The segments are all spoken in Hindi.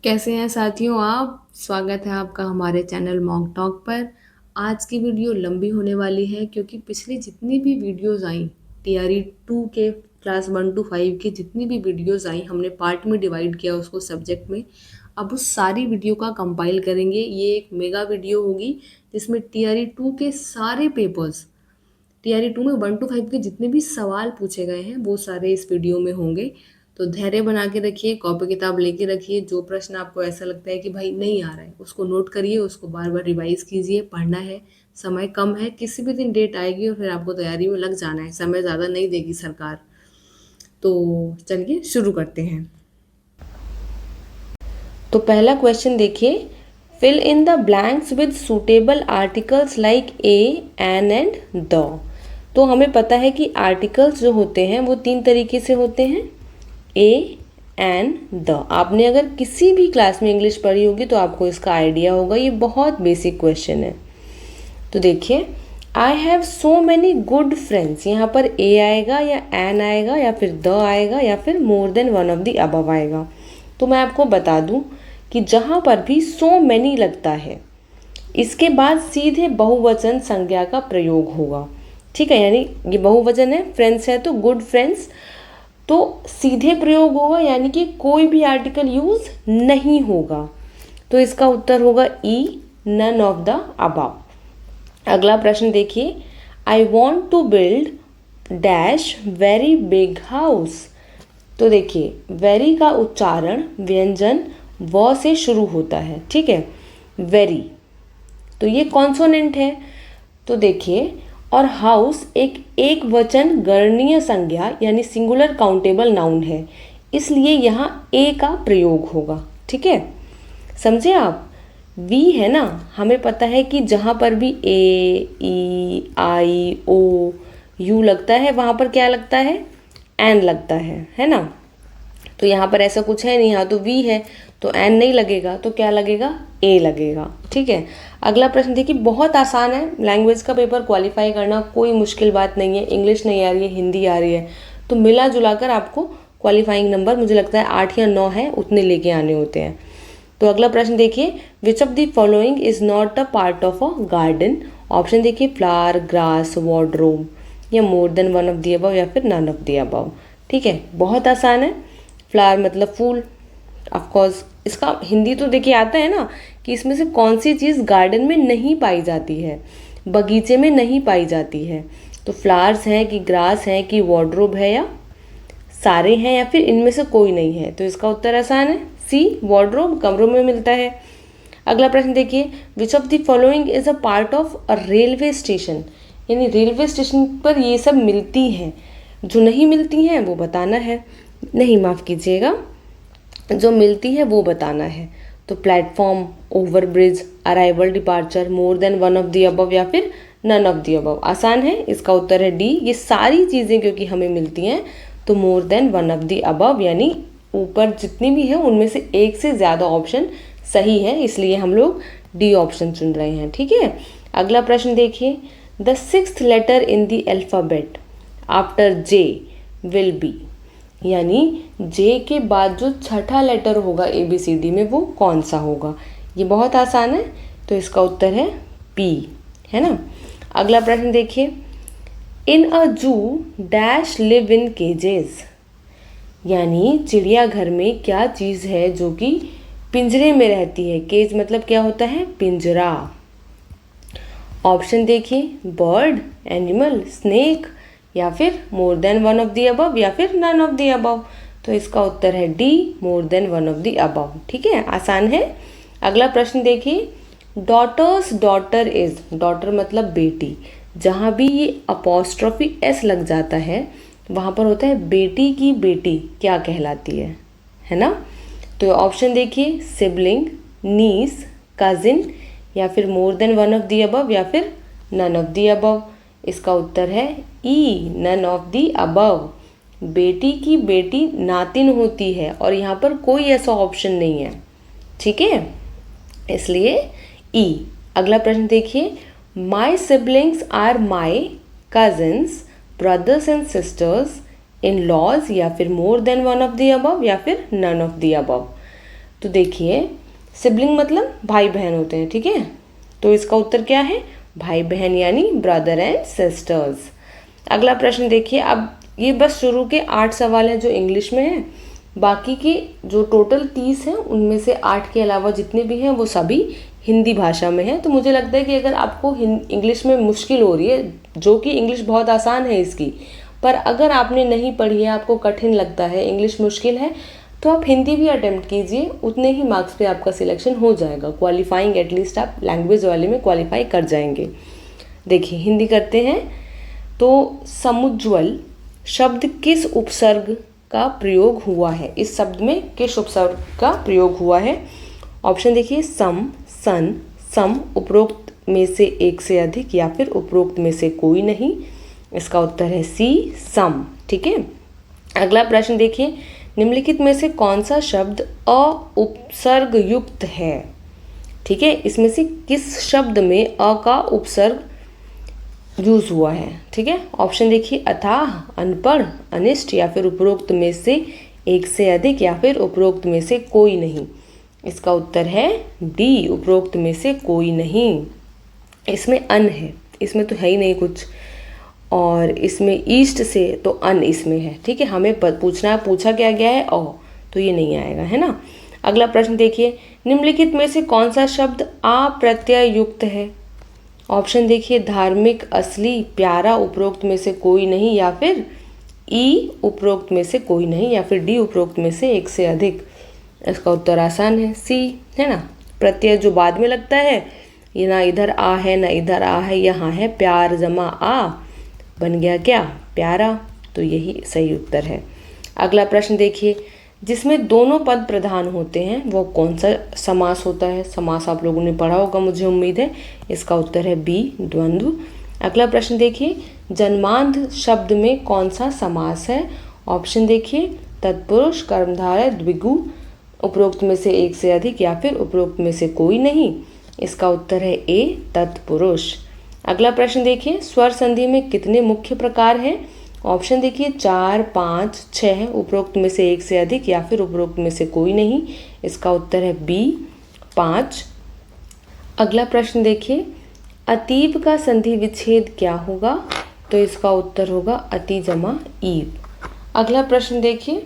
कैसे हैं साथियों आप? स्वागत है आपका हमारे चैनल मॉक टॉक पर। आज की वीडियो लंबी होने वाली है क्योंकि पिछली जितनी भी वीडियोस आई टीआरई 2 के क्लास 1 to 5 की जितनी भी वीडियोस आई हमने पार्ट में डिवाइड किया उसको सब्जेक्ट में। अब उस सारी वीडियो का कंपाइल करेंगे। ये एक मेगा वीडियो होगी जिसमें टीआरई 2 के सारे पेपर्स, टीआरई 2 में 1 to 5 के जितने भी सवाल पूछे गए हैं वो सारे इस वीडियो में होंगे। तो धैर्य बना के रखिए, कॉपी किताब लेके रखिए। जो प्रश्न आपको ऐसा लगता है कि भाई नहीं आ रहा है उसको नोट करिए, उसको बार बार रिवाइज कीजिए। पढ़ना है, समय कम है, किसी भी दिन डेट आएगी और फिर आपको तैयारी में लग जाना है। समय ज़्यादा नहीं देगी सरकार। तो चलिए शुरू करते हैं। तो पहला क्वेश्चन देखिए, fill in the blanks with suitable articles like a, an and the. तो हमें पता है कि आर्टिकल्स जो होते हैं वो तीन तरीके से होते हैं, ए, एन, द। आपने अगर किसी भी क्लास में इंग्लिश पढ़ी होगी तो आपको इसका आइडिया होगा। ये बहुत बेसिक क्वेश्चन है। तो देखिए, I have so many good friends, यहाँ पर ए आएगा या एन आएगा या फिर द आएगा या फिर more than one of the above आएगा। तो मैं आपको बता दूं कि जहाँ पर भी सो मैनी लगता है इसके बाद सीधे बहुवचन संज्ञा का प्रयोग होगा। ठीक है, यानी ये बहुवचन है, फ्रेंड्स है तो गुड फ्रेंड्स, तो सीधे प्रयोग होगा, यानी कि कोई भी आर्टिकल यूज नहीं होगा। तो इसका उत्तर होगा E, none of the above. अगला प्रश्न देखिए, I want to build dash very big house. तो देखिए, वेरी का उच्चारण व्यंजन व से शुरू होता है। ठीक है, वेरी, तो ये कॉन्सोनेंट है। तो देखिए, और हाउस एक वचन गणनीय संज्ञा यानी सिंगुलर काउंटेबल नाउन है, इसलिए यहाँ ए का प्रयोग होगा। ठीक है, समझे आप? वी है ना, हमें पता है कि जहाँ पर भी ए, ई, आई, ओ, यू लगता है वहाँ पर क्या लगता है? एन लगता है ना। तो यहाँ पर ऐसा कुछ है नहीं, यहाँ तो वी है तो एन नहीं लगेगा, तो क्या लगेगा? ए लगेगा। ठीक है, अगला प्रश्न देखिए, बहुत आसान है। लैंग्वेज का पेपर क्वालिफाई करना कोई मुश्किल बात नहीं है। इंग्लिश नहीं आ रही है, हिंदी आ रही है, तो मिला जुला कर आपको क्वालिफाइंग नंबर मुझे लगता है 8 या 9 है, उतने लेके आने होते हैं। तो अगला प्रश्न देखिए, which of the following is not a part of a garden. Option देखिए, फ्लावर, ग्रास, वार्डरोब, या मोर than one of the above या फिर नन ऑफ द अबव। ठीक है, बहुत आसान है। फ्लावर मतलब फूल, ऑफकोर्स इसका हिंदी तो देखिए आता है ना कि इसमें से कौन सी चीज़ गार्डन में नहीं पाई जाती है, बगीचे में नहीं पाई जाती है। तो फ्लावर्स हैं कि ग्रास हैं कि वार्डरोब है, या सारे हैं, या फिर इनमें से कोई नहीं है। तो इसका उत्तर आसान है, सी, वार्डरोब, कमरों में मिलता है। अगला प्रश्न देखिए, which of the following is a part of a railway station. यानी रेलवे स्टेशन पर ये सब मिलती हैं, जो नहीं मिलती हैं वो बताना है। नहीं, माफ़ कीजिएगा, जो मिलती है वो बताना है। तो platform, overbridge, arrival, departure, more than one of the above या फिर नन ऑफ द अबव। आसान है, इसका उत्तर है डी। ये सारी चीज़ें क्योंकि हमें मिलती हैं तो मोर than one of the above, यानी ऊपर जितनी भी है उनमें से एक से ज़्यादा ऑप्शन सही है, इसलिए हम लोग डी ऑप्शन चुन रहे हैं। ठीक है, अगला प्रश्न देखिए, the 6th letter in the alphabet after J will be. यानी जे के बाद जो छठा लेटर होगा ABCD में वो कौन सा होगा? ये बहुत आसान है, तो इसका उत्तर है पी, है ना। अगला प्रश्न देखिए, इन अ जू डैश लिव इन केजेस। यानी चिड़ियाघर में क्या चीज़ है जो कि पिंजरे में रहती है? केज मतलब क्या होता है? पिंजरा। ऑप्शन देखिए, बर्ड, एनिमल, स्नेक, या फिर more than one of the above या फिर नन ऑफ द अबव। तो इसका उत्तर है D, more than one of the above. ठीक है, आसान है। अगला प्रश्न देखिए, डॉटर्स डॉटर इज। डॉटर मतलब बेटी, जहाँ भी ये अपॉस्ट्रोफी एस लग जाता है वहाँ पर होता है बेटी की बेटी क्या कहलाती है ना। तो ऑप्शन देखिए, सिबलिंग, नीस, कजिन, या फिर more than one of the above या फिर नन ऑफ द अबव। इसका उत्तर है ई, नन ऑफ द अबव। बेटी की बेटी नातिन होती है और यहाँ पर कोई ऐसा ऑप्शन नहीं है। ठीक है, इसलिए ई। अगला प्रश्न देखिए, my siblings are my cousins, brothers and sisters, in laws, या फिर more than one of the above या फिर नन ऑफ द अबव। तो देखिए सिबलिंग मतलब भाई बहन होते हैं, ठीक है। तो इसका उत्तर क्या है, भाई बहन यानी ब्रदर एंड सिस्टर्स। अगला प्रश्न देखिए, अब ये बस शुरू के 8 सवाल हैं जो इंग्लिश में हैं, बाकी के जो टोटल 30 हैं उनमें से 8 के अलावा जितने भी हैं वो सभी हिंदी भाषा में हैं। तो मुझे लगता है कि अगर आपको इंग्लिश में मुश्किल हो रही है, जो कि इंग्लिश बहुत आसान है इसकी, पर अगर आपने नहीं पढ़ी है, आपको कठिन लगता है, इंग्लिश मुश्किल है, तो आप हिंदी भी अटेम्प्ट कीजिए, उतने ही मार्क्स पे आपका सिलेक्शन हो जाएगा। क्वालिफाइंग एटलीस्ट आप लैंग्वेज वाले में क्वालिफाई कर जाएंगे। देखिए हिंदी करते हैं। तो समुज्ज्वल शब्द किस उपसर्ग का प्रयोग हुआ है, इस शब्द में किस उपसर्ग का प्रयोग हुआ है। ऑप्शन देखिए, सम, सन, सम, उपरोक्त में से एक से अधिक या फिर उपरोक्त में से कोई नहीं। इसका उत्तर है सी, सम, ठीक है। अगला प्रश्न देखिए, निम्नलिखित में से कौन सा शब्द उपसर्ग युक्त है, ठीक है। इसमें से किस शब्द में अ का उपसर्ग यूज हुआ है, ठीक है। ऑप्शन देखिए, अथाह, अनपढ़, अनिष्ट या फिर उपरोक्त में से एक से अधिक या फिर उपरोक्त में से कोई नहीं। इसका उत्तर है डी, उपरोक्त में से कोई नहीं। इसमें अन है, इसमें तो है ही नहीं कुछ, और इसमें ईस्ट से तो अन इसमें है, ठीक है। हमें पूछा क्या गया है ओ, तो ये नहीं आएगा, है ना। अगला प्रश्न देखिए, निम्नलिखित में से कौन सा शब्द आ प्रत्यय युक्त है। ऑप्शन देखिए, धार्मिक, असली, प्यारा, उपरोक्त में से कोई नहीं, या फिर ई, उपरोक्त में से कोई नहीं, या फिर डी, उपरोक्त में से एक से अधिक। इसका उत्तर आसान है सी, है ना। प्रत्यय जो बाद में लगता है, ये ना इधर आ है ना इधर आ है, यहाँ है प्यार जमा आ, बन गया क्या, प्यारा। तो यही सही उत्तर है। अगला प्रश्न देखिए, जिसमें दोनों पद प्रधान होते हैं वो कौन सा समास होता है। समास आप लोगों ने पढ़ा होगा मुझे उम्मीद है। इसका उत्तर है बी, द्वंद्व। अगला प्रश्न देखिए, जन्मांध शब्द में कौन सा समास है। ऑप्शन देखिए, तत्पुरुष, कर्मधारय, द्विगु, उपरोक्त में से एक से अधिक या फिर उपरोक्त में से कोई नहीं। इसका उत्तर है ए, तत्पुरुष। अगला प्रश्न देखिए, स्वर संधि में कितने मुख्य प्रकार हैं। ऑप्शन देखिए, 4, 5, 6, उपरोक्त में से एक से अधिक या फिर उपरोक्त में से कोई नहीं। इसका उत्तर है बी, 5। अगला प्रश्न देखिए, अतीब का संधि विच्छेद क्या होगा। तो इसका उत्तर होगा अति जमा ईब। अगला प्रश्न देखिए,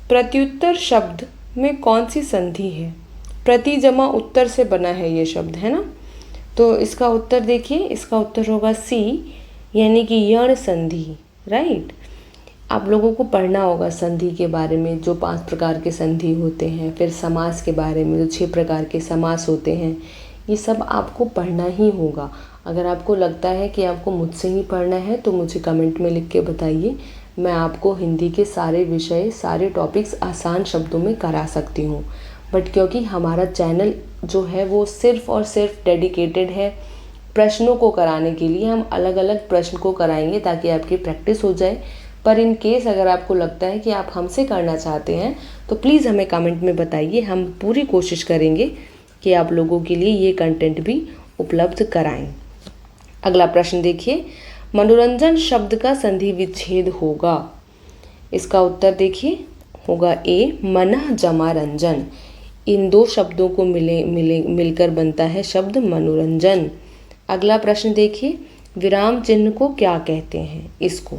प्रत्युत्तर शब्द में कौन सी संधि है। प्रति जमा उत्तर से बना है ये शब्द, है ना। तो इसका उत्तर देखिए, इसका उत्तर होगा सी, यानी कि यण संधि, राइट। आप लोगों को पढ़ना होगा संधि के बारे में, जो 5 प्रकार के संधि होते हैं, फिर समास के बारे में जो 6 प्रकार के समास होते हैं, ये सब आपको पढ़ना ही होगा। अगर आपको लगता है कि आपको मुझसे ही पढ़ना है तो मुझे कमेंट में लिख के बताइए, मैं आपको हिंदी के सारे विषय, सारे टॉपिक्स आसान शब्दों में करा सकती हूँ। बट क्योंकि हमारा चैनल जो है वो सिर्फ़ और सिर्फ डेडिकेटेड है प्रश्नों को कराने के लिए, हम अलग अलग प्रश्न को कराएंगे ताकि आपकी प्रैक्टिस हो जाए। पर इन केस अगर आपको लगता है कि आप हमसे करना चाहते हैं तो प्लीज़ हमें कमेंट में बताइए, हम पूरी कोशिश करेंगे कि आप लोगों के लिए ये कंटेंट भी उपलब्ध कराएं। अगला प्रश्न देखिए, मनोरंजन शब्द का संधि विच्छेद होगा। इसका उत्तर देखिए होगा ए, मनः जमा रंजन। इन 2 शब्दों को मिलकर बनता है शब्द मनोरंजन। अगला प्रश्न देखिए, विराम चिन्ह को क्या कहते हैं इसको,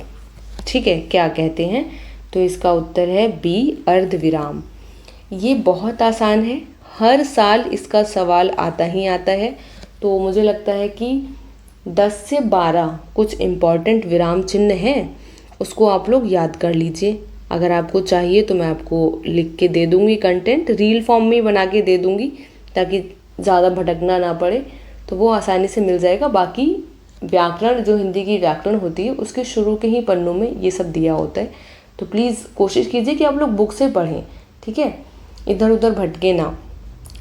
ठीक है, क्या कहते हैं। तो इसका उत्तर है बी, अर्ध विराम। ये बहुत आसान है, हर साल इसका सवाल आता ही आता है। तो मुझे लगता है कि 10 से 12 कुछ इम्पॉर्टेंट विराम चिन्ह हैं, उसको आप लोग याद कर लीजिए। अगर आपको चाहिए तो मैं आपको लिख के दे दूँगी, कंटेंट रील फॉर्म में बना के दे दूँगी ताकि ज़्यादा भटकना ना पड़े, तो वो आसानी से मिल जाएगा। बाकी व्याकरण, जो हिंदी की व्याकरण होती है, उसके शुरू के ही पन्नों में ये सब दिया होता है। तो प्लीज़ कोशिश कीजिए कि आप लोग बुक से पढ़ें, ठीक है, इधर उधर भटके ना।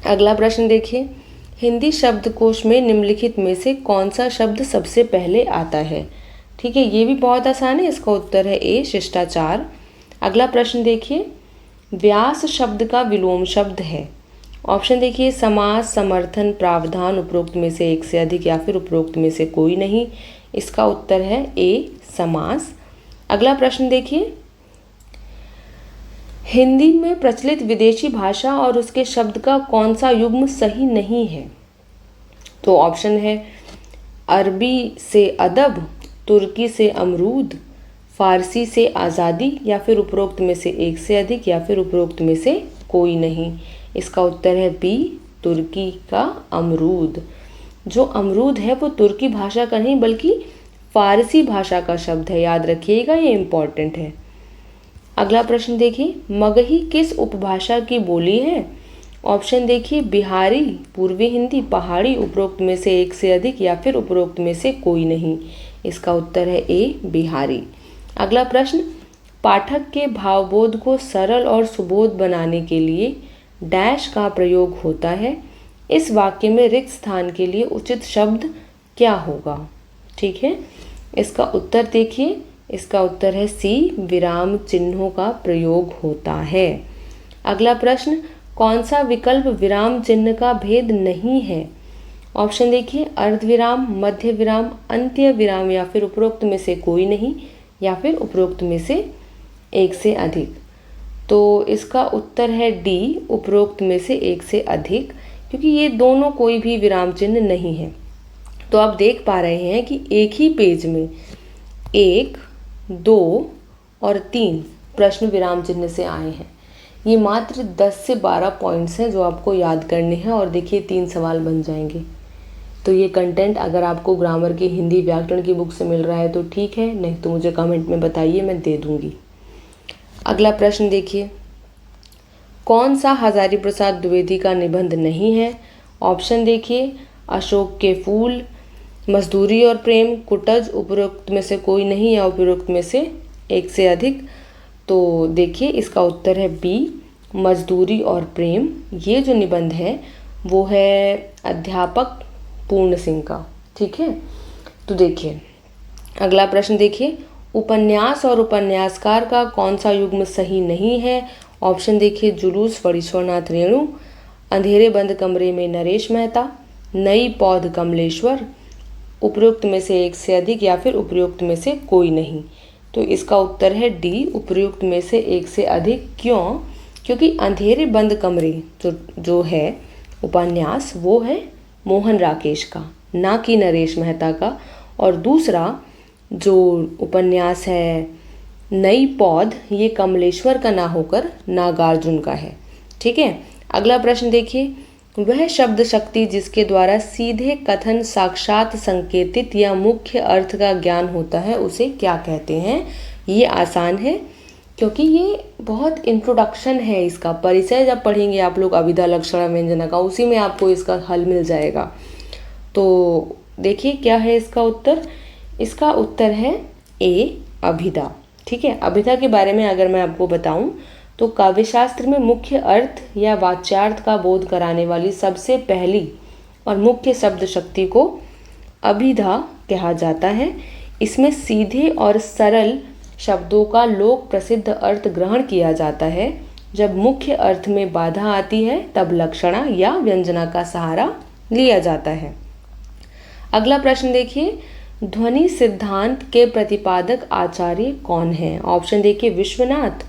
अगला प्रश्न देखिए, हिंदी शब्दकोश में निम्नलिखित में से कौन सा शब्द सबसे पहले आता है। ठीक है, ये भी बहुत आसान है। इसका उत्तर है ए, शिष्टाचार। अगला प्रश्न देखिए, व्यास शब्द का विलोम शब्द है। ऑप्शन देखिए, समास, समर्थन, प्रावधान, उपरोक्त में से एक से अधिक या फिर उपरोक्त में से कोई नहीं। इसका उत्तर है ए, समास। अगला प्रश्न देखिए, हिंदी में प्रचलित विदेशी भाषा और उसके शब्द का कौन सा युग्म सही नहीं है? तो ऑप्शन है अरबी से अदब, तुर्की से अमरूद, फारसी से आज़ादी, या फिर उपरोक्त में से एक से अधिक, या फिर उपरोक्त में से कोई नहीं। इसका उत्तर है बी, तुर्की का अमरूद। जो अमरूद है वो तुर्की भाषा का नहीं बल्कि फारसी भाषा का शब्द है, याद रखिएगा, ये इम्पॉर्टेंट है। अगला प्रश्न देखिए, मगही किस उपभाषा की बोली है? ऑप्शन देखिए बिहारी, पूर्वी हिंदी, पहाड़ी, उपरोक्त में से एक से अधिक, या फिर उपरोक्त में से कोई नहीं। इसका उत्तर है ए, बिहारी। अगला प्रश्न, पाठक के भावबोध को सरल और सुबोध बनाने के लिए डैश का प्रयोग होता है। इस वाक्य में रिक्त स्थान के लिए उचित शब्द क्या होगा? ठीक है, इसका उत्तर देखिए, इसका उत्तर है सी, विराम चिन्हों का प्रयोग होता है। अगला प्रश्न, कौन सा विकल्प विराम चिन्ह का भेद नहीं है? ऑप्शन देखिए अर्धविराम, मध्य विराम, अंत्य विराम, या फिर उपरोक्त में से कोई नहीं, या फिर उपरोक्त में से एक से अधिक। तो इसका उत्तर है डी, उपरोक्त में से एक से अधिक, क्योंकि ये दोनों कोई भी विराम चिन्ह नहीं है। तो आप देख पा रहे हैं कि एक ही पेज में 1, 2 और 3 प्रश्न विराम चिन्ह से आए हैं। ये मात्र 10 से 12 पॉइंट्स हैं जो आपको याद करने हैं, और देखिए 3 सवाल बन जाएंगे। तो ये कंटेंट अगर आपको ग्रामर की हिंदी व्याकरण की बुक से मिल रहा है तो ठीक है, नहीं तो मुझे कमेंट में बताइए, मैं दे दूंगी। अगला प्रश्न देखिए, कौन सा हजारी प्रसाद द्विवेदी का निबंध नहीं है? ऑप्शन देखिए अशोक के फूल, मजदूरी और प्रेम, कुटज, उपरोक्त में से कोई नहीं, या उपरोक्त में से एक से अधिक। तो देखिए इसका उत्तर है बी, मजदूरी और प्रेम। ये जो निबंध है वो है अध्यापक पूर्ण सिंह का। ठीक है, तो देखिए अगला प्रश्न देखिए, उपन्यास और उपन्यासकार का कौन सा युग्म सही नहीं है? ऑप्शन देखिए जुलूस फणीश्वरनाथ रेणु, अंधेरे बंद कमरे में नरेश मेहता, नई पौध कमलेश्वर, उपरोक्त में से एक से अधिक, या फिर उपरोक्त में से कोई नहीं। तो इसका उत्तर है डी, उपरोक्त में से एक से अधिक। क्यों? क्योंकि अंधेरे बंद कमरे जो है उपन्यास वो है मोहन राकेश का, ना कि नरेश मेहता का। और दूसरा जो उपन्यास है नई पौध, ये कमलेश्वर का ना होकर नागार्जुन का है। ठीक है, अगला प्रश्न देखिए, वह शब्द शक्ति जिसके द्वारा सीधे कथन, साक्षात, संकेतित या मुख्य अर्थ का ज्ञान होता है उसे क्या कहते हैं? ये आसान है क्योंकि ये बहुत इंट्रोडक्शन है, इसका परिचय जब पढ़ेंगे आप लोग अभिधा लक्षणा व्यंजना का, उसी में आपको इसका हल मिल जाएगा। तो देखिए क्या है इसका उत्तर? इसका उत्तर है ए, अभिधा। ठीक है, अभिधा के बारे में अगर मैं आपको बताऊं तो काव्यशास्त्र में मुख्य अर्थ या वाच्यार्थ का बोध कराने वाली सबसे पहली और मुख्य शब्द शक्ति को अभिधा कहा जाता है। इसमें सीधे और सरल शब्दों का लोक प्रसिद्ध अर्थ ग्रहण किया जाता है। जब मुख्य अर्थ में बाधा आती है तब लक्षणा या व्यंजना का सहारा लिया जाता है। अगला प्रश्न देखिए, ध्वनि सिद्धांत के प्रतिपादक आचार्य कौन है? ऑप्शन देखिए विश्वनाथ,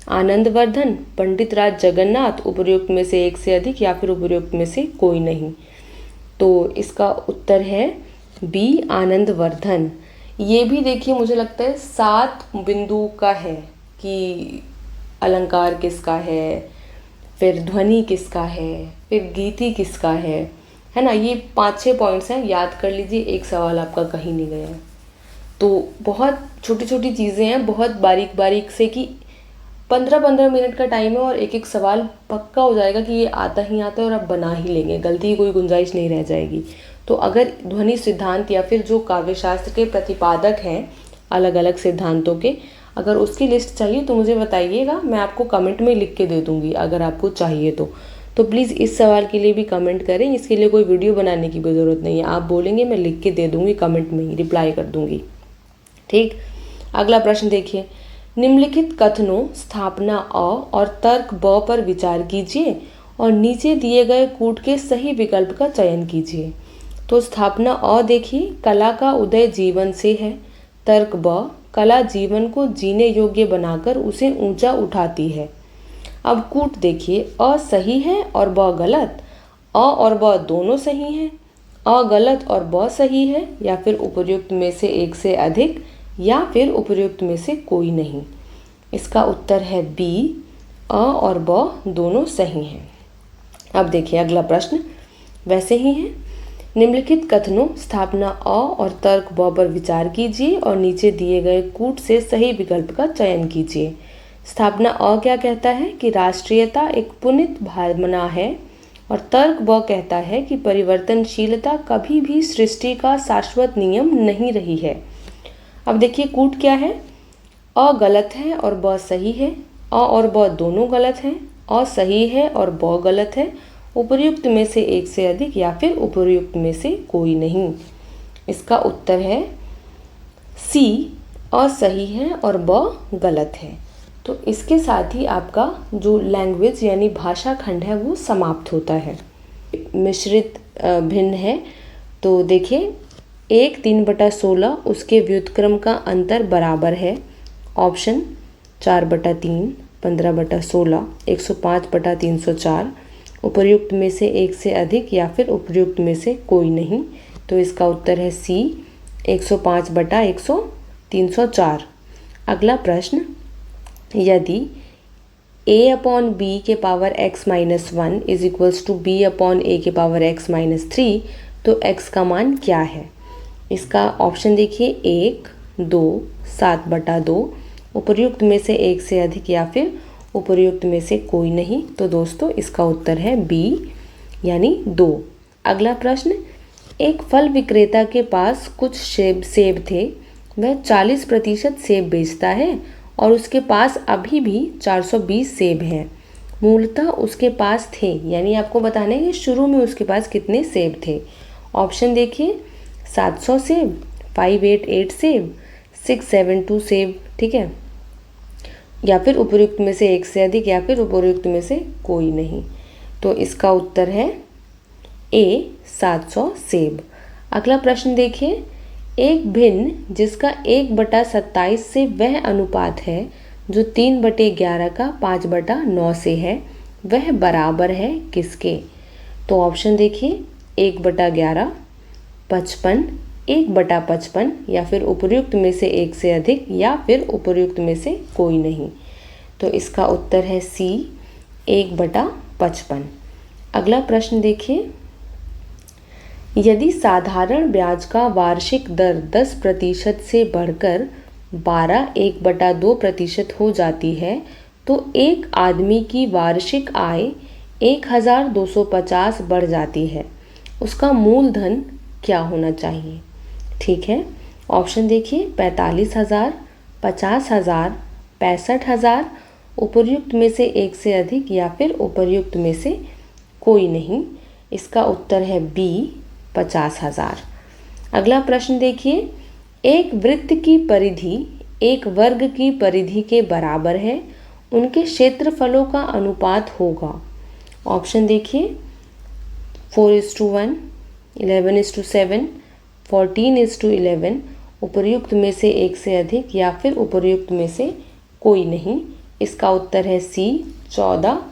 आनंदवर्धन, पंडित राज जगन्नाथ, उपयुक्त में से एक से अधिक, या फिर उपयुक्त में से कोई नहीं। तो इसका उत्तर है बी, आनंदवर्धन। ये भी देखिए मुझे लगता है 7 बिंदु का है कि अलंकार किसका है, फिर ध्वनि किसका है, फिर गीति किसका है ना। ये 5-6 पॉइंट्स हैं, याद कर लीजिए, एक सवाल आपका कहीं नहीं गया है। तो बहुत छोटी छोटी चीज़ें हैं, बहुत बारीक बारीक से, कि 15-15 मिनट का टाइम है और एक एक सवाल पक्का हो जाएगा कि ये आता ही आता है और आप बना ही लेंगे, गलती की कोई गुंजाइश नहीं रह जाएगी। तो अगर ध्वनि सिद्धांत या फिर जो काव्यशास्त्र के प्रतिपादक हैं अलग अलग सिद्धांतों के, अगर उसकी लिस्ट चाहिए तो मुझे बताइएगा, मैं आपको कमेंट में लिख के दे दूँगी अगर आपको चाहिए तो प्लीज़ इस सवाल के लिए भी कमेंट करें। इसके लिए कोई वीडियो बनाने की भी ज़रूरत नहीं है, आप बोलेंगे मैं लिख के दे दूँगी, कमेंट में ही रिप्लाई कर दूँगी। ठीक, अगला प्रश्न देखिए, निम्नलिखित कथनों स्थापना अ और तर्क ब पर विचार कीजिए और नीचे दिए गए कूट के सही विकल्प का चयन कीजिए। तो स्थापना अ देखिए, कला का उदय जीवन से है। तर्क ब, कला जीवन को जीने योग्य बनाकर उसे ऊंचा उठाती है। अब कूट देखिए, अ सही है और ब गलत, अ और ब दोनों सही हैं, अ गलत और ब सही है, या फिर उपर्युक्त में से एक से अधिक, या फिर उपर्युक्त में से कोई नहीं। इसका उत्तर है बी, अ और ब दोनों सही हैं। अब देखिए अगला प्रश्न वैसे ही है। निम्नलिखित कथनों स्थापना अ और तर्क ब पर विचार कीजिए और नीचे दिए गए कूट से सही विकल्प का चयन कीजिए। स्थापना अ क्या कहता है कि राष्ट्रीयता एक पुनीत भावना है, और तर्क ब कहता है कि परिवर्तनशीलता कभी भी सृष्टि का शाश्वत नियम नहीं रही है। अब देखिए कूट क्या है, अ गलत है और ब सही है, अ और ब दोनों गलत हैं, अ सही है और ब गलत है, उपर्युक्त में से एक से अधिक या फिर उपर्युक्त में से कोई नहीं। इसका उत्तर है सी, अ सही है और ब गलत है। तो इसके साथ ही आपका जो लैंग्वेज यानी भाषा खंड है वो समाप्त होता है। मिश्रित भिन्न है, तो देखिए 1/3/16 उसके व्युत्क्रम का अंतर बराबर है। ऑप्शन 4/3, 15/16, 105/304, उपर्युक्त में से एक से अधिक या फिर उपर्युक्त में से कोई नहीं। तो इसका उत्तर है सी, 105/304। अगला प्रश्न, यदि a/b के power x minus 1 is equals to b/a के पावर x माइनस 3, तो x का मान क्या है? इसका ऑप्शन देखिए 1, 2, 7/2, उपर्युक्त में से एक से अधिक या फिर उपर्युक्त में से कोई नहीं। तो दोस्तों इसका उत्तर है बी यानी 2। अगला प्रश्न, एक फल विक्रेता के पास कुछ सेब थे, वह 40% सेब बेचता है और उसके पास अभी भी 420 सेब हैं। मूलतः उसके पास थे, यानी आपको बताना है कि शुरू में उसके पास कितने सेब थे। ऑप्शन देखिए 700 सेब, 588 सेब, 672 सेब, ठीक है, या फिर उपर्युक्त में से एक से अधिक या फिर उपर्युक्त में से कोई नहीं। तो इसका उत्तर है ए, 700 सेब। अगला प्रश्न देखिए, एक भिन्न जिसका 1/27 से वह अनुपात है जो 3/11 का 5/9 से है, वह बराबर है किसके? तो ऑप्शन देखिए 1/11, 55, 1/55, या फिर उपर्युक्त में से एक से अधिक या फिर उपर्युक्त में से कोई नहीं। तो इसका उत्तर है सी, 1/55। अगला प्रश्न देखिए, यदि साधारण ब्याज का वार्षिक दर 10% से बढ़कर 12.1/2% हो जाती है, तो एक आदमी की वार्षिक आय 1250 बढ़ जाती है। उसका मूलधन क्या होना चाहिए? ठीक है, ऑप्शन देखिए 45,000, 50,000, 65,000, उपर्युक्त में से एक से अधिक या फिर उपर्युक्त में से कोई नहीं। इसका उत्तर है बी, 50,000। अगला प्रश्न देखिए, एक वृत्त की परिधि एक वर्ग की परिधि के बराबर है, उनके क्षेत्रफलों का अनुपात होगा। ऑप्शन देखिए 4:1, 11:7, 14:11, उपर्युक्त में से एक से अधिक या फिर उपर्युक्त में से कोई नहीं। इसका उत्तर है सी, 14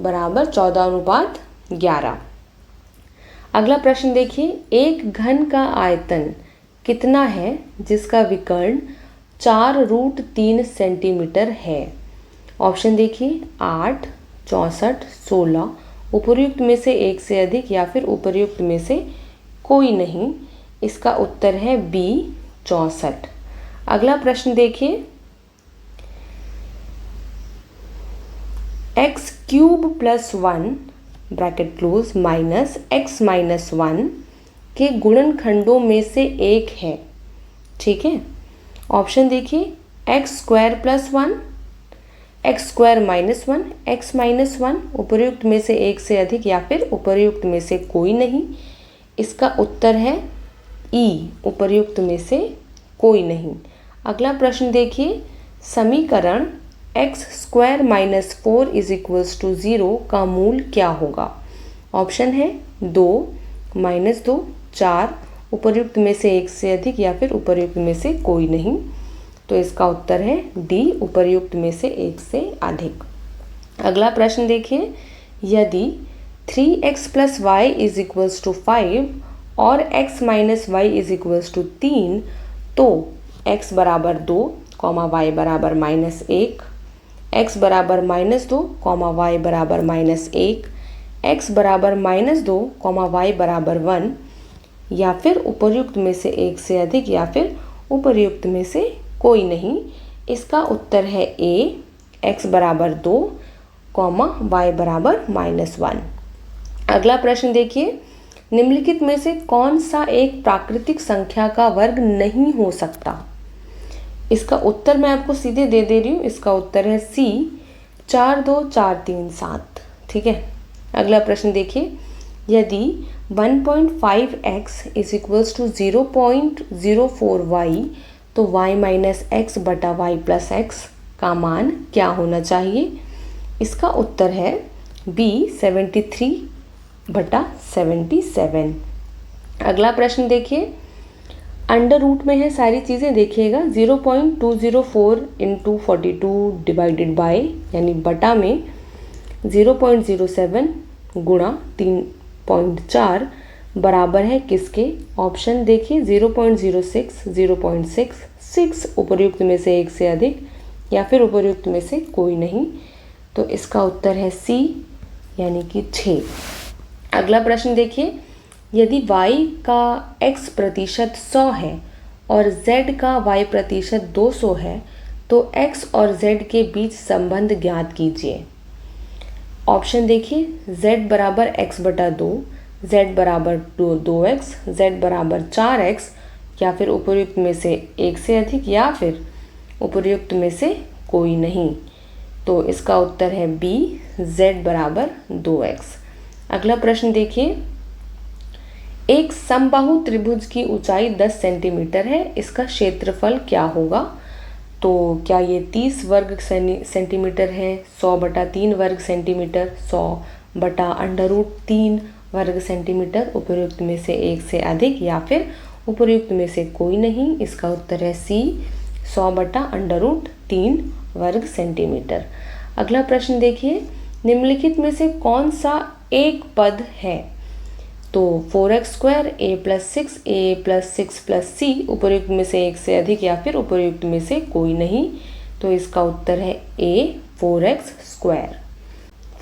बराबर 14:11। अगला प्रश्न देखिए, एक घन का आयतन कितना है जिसका विकर्ण 4√3 सेंटीमीटर है? ऑप्शन देखिए 8, 64, 16, उपर्युक्त में से एक से अधिक या फिर उपर्युक्त में से कोई नहीं। इसका उत्तर है बी, 64। अगला प्रश्न देखिए, x³ + 1 bracket close minus x - 1 के गुणनखंडों में से एक है, ठीक है। ऑप्शन देखिए x² + 1, x² - 1, x - 1, उपर्युक्त में से एक से अधिक या फिर उपर्युक्त में से कोई नहीं। इसका उत्तर है ई, उपर्युक्त में से कोई नहीं। अगला प्रश्न देखिए, समीकरण x² - 4 = 0 का मूल क्या होगा? ऑप्शन है 2, -2, 4, उपर्युक्त में से एक से अधिक या फिर उपर्युक्त में से कोई नहीं। तो इसका उत्तर है डी, उपर्युक्त में से एक से अधिक। अगला प्रश्न देखिए, यदि 3x plus Y is equals to 5 और x minus Y is equals to 3 तो x बराबर 2 y बराबर -1, x बराबर -2 y बराबर -1, x बराबर -2 y बराबर 1 या फिर उपर्युक्त में से एक से अधिक या फिर उपर्युक्त में से कोई नहीं। इसका उत्तर है ए, x बराबर 2 y बराबर -1। अगला प्रश्न देखिए, निम्नलिखित में से कौन सा एक प्राकृतिक संख्या का वर्ग नहीं हो सकता। इसका उत्तर मैं आपको सीधे दे रही हूँ। इसका उत्तर है सी, 4 2 4 3 7। ठीक है। अगला प्रश्न देखिए, यदि 1.5x is equals to 0.04y तो y माइनस एक्स बटा वाई प्लस एक्स का मान क्या होना चाहिए। इसका उत्तर है बी, 73 बटा 77। अगला प्रश्न देखिए, अंडर रूट में है सारी चीज़ें, देखिएगा 0.204 इंटू 42 डिवाइडेड बाय यानी बटा में 0.07 गुणा 3.4 बराबर है किसके। ऑप्शन देखिए 0.06, 0.6, 6 उपर्युक्त में से एक से अधिक या फिर उपर्युक्त में से कोई नहीं। तो इसका उत्तर है सी यानी कि 6। अगला प्रश्न देखिए, यदि y का x प्रतिशत 100 है और z का y प्रतिशत 200 है तो x और z के बीच संबंध ज्ञात कीजिए। ऑप्शन देखिए, z बराबर x बटा 2, z बराबर 2x, z बराबर 4x या फिर उपर्युक्त में से एक से अधिक या फिर उपर्युक्त में से कोई नहीं। तो इसका उत्तर है बी, z बराबर 2x। अगला प्रश्न देखिए, एक समबाहु त्रिभुज की ऊंचाई 10 सेंटीमीटर है, इसका क्षेत्रफल क्या होगा। तो क्या ये 30 वर्ग सेंटीमीटर है, 100 बटा 3 वर्ग सेंटीमीटर, 100 बटा √3 वर्ग सेंटीमीटर, उपर्युक्त में से एक से अधिक या फिर उपर्युक्त में से कोई नहीं। इसका उत्तर है सी, 100 बटा √3 वर्ग सेंटीमीटर। अगला प्रश्न देखिए, निम्नलिखित में से कौन सा एक पद है। तो 4x² a + 6a + 6 + c उपर्युक्त में से एक से अधिक या फिर उपर्युक्त में से कोई नहीं। तो इसका उत्तर है ए, 4x²।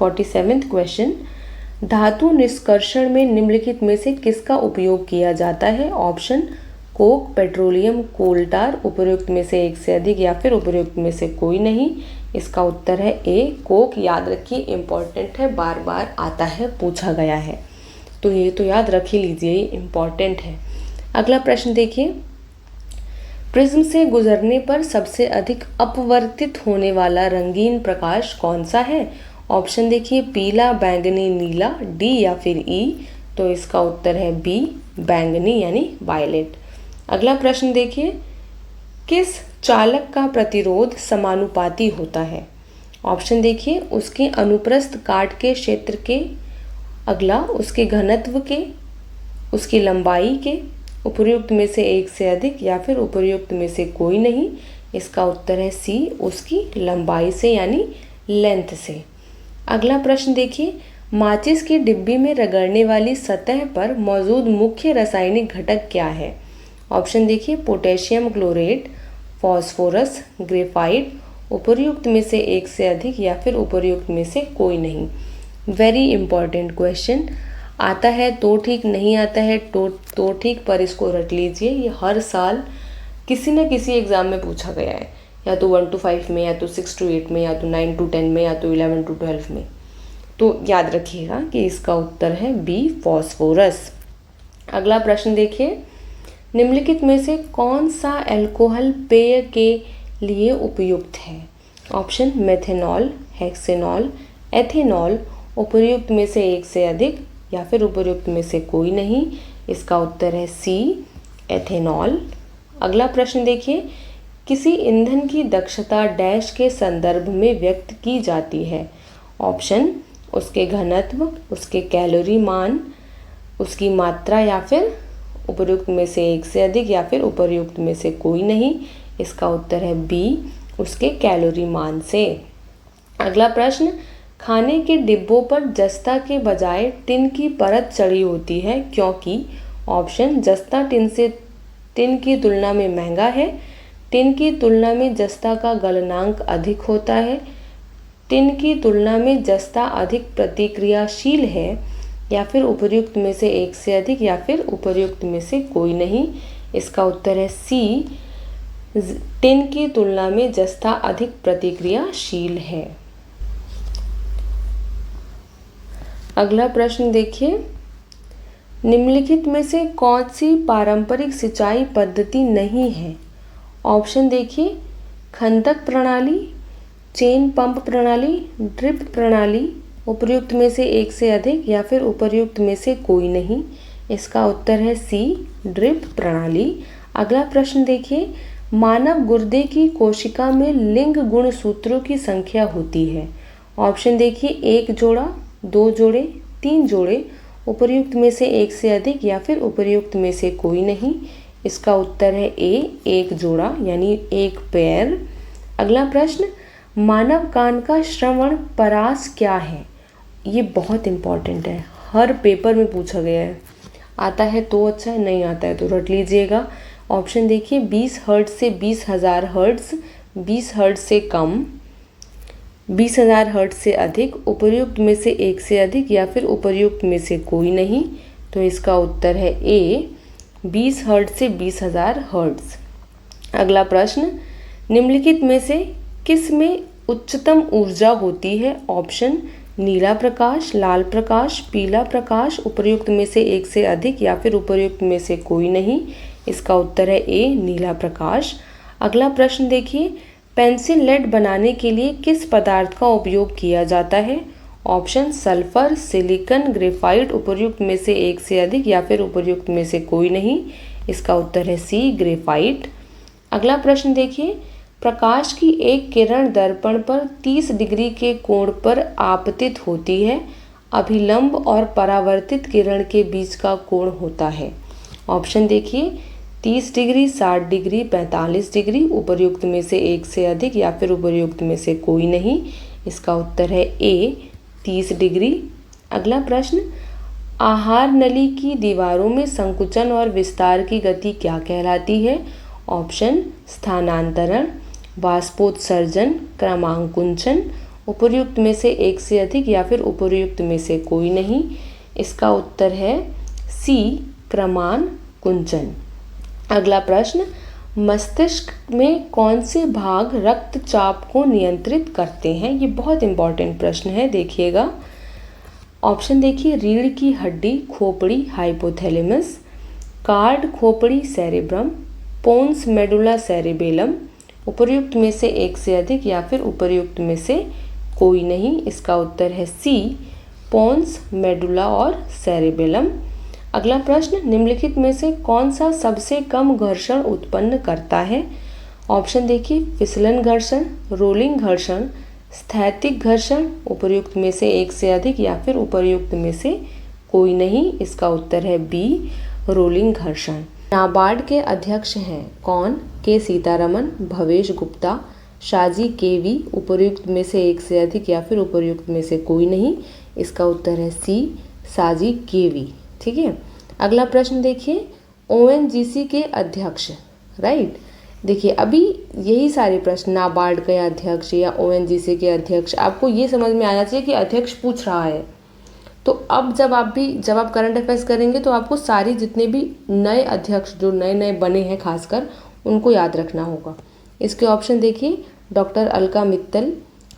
47वां क्वेश्चन, धातु निष्कर्षण में निम्नलिखित में से किसका उपयोग किया जाता है। ऑप्शन कोक, पेट्रोलियम, कोल टार, उपर्युक्त में से एक से अधिक या फिर उपर्युक्त में से कोई नहीं। इसका उत्तर है ए, कोक। याद रखिए, इम्पॉर्टेंट है, बार बार आता है, पूछा गया है, तो ये तो याद रख ही लीजिए, ये इम्पॉर्टेंट है। अगला प्रश्न देखिए, प्रिज्म से गुजरने पर सबसे अधिक अपवर्तित होने वाला रंगीन प्रकाश कौन सा है। ऑप्शन देखिए, पीला, बैंगनी, नीला, डी या फिर ई। तो इसका उत्तर है बी, बैंगनी यानी वायलेट। अगला प्रश्न देखिए, किस चालक का प्रतिरोध समानुपाती होता है। ऑप्शन देखिए, उसके अनुप्रस्थ काट के क्षेत्र के, अगला उसके घनत्व के, उसकी लंबाई के, उपर्युक्त में से एक से अधिक या फिर उपर्युक्त में से कोई नहीं। इसका उत्तर है सी, उसकी लंबाई से यानी लेंथ से। अगला प्रश्न देखिए, माचिस की डिब्बी में रगड़ने वाली सतह पर मौजूद मुख्य रासायनिक घटक क्या है। ऑप्शन देखिए, पोटेशियम क्लोरेट, फॉस्फोरस, ग्रेफाइट, उपर्युक्त में से एक से अधिक या फिर उपर्युक्त में से कोई नहीं। वेरी इंपॉर्टेंट क्वेश्चन, आता है तो ठीक, नहीं आता है तो ठीक, पर इसको रट लीजिए। ये हर साल किसी न किसी एग्ज़ाम में पूछा गया है, या तो 1 to 5 में, या तो 6 to 8 में, या तो 9 to 10 में, या तो 11 to 12 में। तो याद रखिएगा कि इसका उत्तर है बी, फॉस्फोरस। अगला प्रश्न देखिए, निम्नलिखित में से कौन सा अल्कोहल पेय के लिए उपयुक्त है। ऑप्शन मेथेनॉल, हेक्सेनॉल, एथेनॉल, उपर्युक्त में से एक से अधिक या फिर उपर्युक्त में से कोई नहीं। इसका उत्तर है सी, एथेनॉल। अगला प्रश्न देखिए, किसी ईंधन की दक्षता डैश के संदर्भ में व्यक्त की जाती है। ऑप्शन उसके घनत्व, उसके कैलोरी मान, उसकी मात्रा या फिर उपर्युक्त में से एक से अधिक या फिर उपर्युक्त में से कोई नहीं। इसका उत्तर है बी, उसके कैलोरी मान से। अगला प्रश्न, खाने के डिब्बों पर जस्ता के बजाय टिन की परत चढ़ी होती है क्योंकि ऑप्शन जस्ता टिन की तुलना में महंगा है, टिन की तुलना में जस्ता का गलनांक अधिक होता है, टिन की तुलना में जस्ता अधिक प्रतिक्रियाशील है, या फिर उपर्युक्त में से एक से अधिक, या फिर उपर्युक्त में से कोई नहीं। इसका उत्तर है सी, टिन की तुलना में जस्ता अधिक प्रतिक्रियाशील है। अगला प्रश्न देखिए, निम्नलिखित में से कौन सी पारंपरिक सिंचाई पद्धति नहीं है? ऑप्शन देखिए, खंदक प्रणाली, चेन पंप प्रणाली, ड्रिप प्रणाली, उपर्युक्त में से एक से अधिक, या फिर उपर्युक्त में से कोई नहीं। इसका उत्तर है सी, ड्रिप प्रणाली। अगला प्रश्न देखिए, मानव गुर्दे की कोशिका में लिंग गुण सूत्रों की संख्या होती है। ऑप्शन देखिए, 1 जोड़ा, 2 जोड़े, 3 जोड़े, उपर्युक्त में से एक से अधिक, या फिर उपर्युक्त में से कोई नहीं। इसका उत्तर है ए, 1 जोड़ा यानी 1 पेयर। अगला प्रश्न, मानव कान का श्रवण परास क्या है? ये बहुत इंपॉर्टेंट है, हर पेपर में पूछा गया है। आता है तो अच्छा है, नहीं आता है तो रट लीजिएगा। ऑप्शन देखिए, 20 हर्ट्ज से 20,000 हर्ट्ज, 20 हर्ट्ज से कम, 20,000 हर्ट्ज से अधिक, उपर्युक्त में से एक से अधिक, या फिर उपर्युक्त में से कोई नहीं। तो इसका उत्तर है ए, 20 हर्ट्ज से 20,000 हर्ट्ज। अगला प्रश्न, निम्नलिखित में से किस में उच्चतम ऊर्जा होती है? ऑप्शन नीला प्रकाश, लाल प्रकाश, पीला प्रकाश, उपर्युक्त में से एक से अधिक, या फिर उपर्युक्त में से कोई नहीं। इसका उत्तर है ए, नीला प्रकाश। अगला प्रश्न देखिए, पेंसिल लेड बनाने के लिए किस पदार्थ का उपयोग किया जाता है? ऑप्शन सल्फर, सिलिकॉन, ग्रेफाइट, उपर्युक्त में से एक से अधिक, या फिर उपर्युक्त में से कोई नहीं। इसका उत्तर है सी, ग्रेफाइट। अगला प्रश्न देखिए, प्रकाश की एक किरण दर्पण पर 30 डिग्री के कोण पर आपतित होती है, अभिलंब और परावर्तित किरण के बीच का कोण होता है। ऑप्शन देखिए, 30 डिग्री, 60 डिग्री, 45 डिग्री, उपर्युक्त में से एक से अधिक, या फिर उपर्युक्त में से कोई नहीं। इसका उत्तर है ए, 30 डिग्री। अगला प्रश्न, आहार नली की दीवारों में संकुचन और विस्तार की गति क्या कहलाती है? ऑप्शन स्थानांतरण, वाष्पोत्सर्जन, क्रमांकुंचन, उपर्युक्त में से एक से अधिक, या फिर उपर्युक्त में से कोई नहीं। इसका उत्तर है सी, क्रमांकुंचन। अगला प्रश्न, मस्तिष्क में कौन से भाग रक्तचाप को नियंत्रित करते हैं? ये बहुत इंपॉर्टेंट प्रश्न है, देखिएगा। ऑप्शन देखिए, रीढ़ की हड्डी, खोपड़ी, हाइपोथैलेमस, कार्ड, खोपड़ी, सेरेब्रम, पोन्स, मेडुला सेरेबेलम, उपर्युक्त में से एक से अधिक, या फिर उपर्युक्त में से कोई नहीं। इसका उत्तर है सी, पोन्स, मेडुला और सेरेबेलम। अगला प्रश्न, निम्नलिखित में से कौन सा सबसे कम घर्षण उत्पन्न करता है? ऑप्शन देखिए, फिसलन घर्षण, रोलिंग घर्षण, स्थैतिक घर्षण, उपर्युक्त में से एक से अधिक, या फिर उपर्युक्त में से कोई नहीं। इसका उत्तर है बी, रोलिंग घर्षण। नाबार्ड के अध्यक्ष हैं कौन? के सीतारमन, भवेश गुप्ता, शाजी केवी, उपर्युक्त में से एक से अधिक, या फिर उपर्युक्त में से कोई नहीं। इसका उत्तर है सी, साजी केवी। ठीक है। अगला प्रश्न देखिए, ओएनजीसी के अध्यक्ष, राइट। देखिए अभी यही सारे प्रश्न, नाबार्ड के अध्यक्ष या ओएनजीसी के अध्यक्ष, आपको ये समझ में आना चाहिए कि अध्यक्ष पूछ रहा है। तो अब जब आप करंट अफेयर्स करेंगे तो आपको सारी जितने भी नए अध्यक्ष जो नए नए बने हैं खासकर उनको याद रखना होगा। इसके ऑप्शन देखिए, डॉक्टर अलका मित्तल,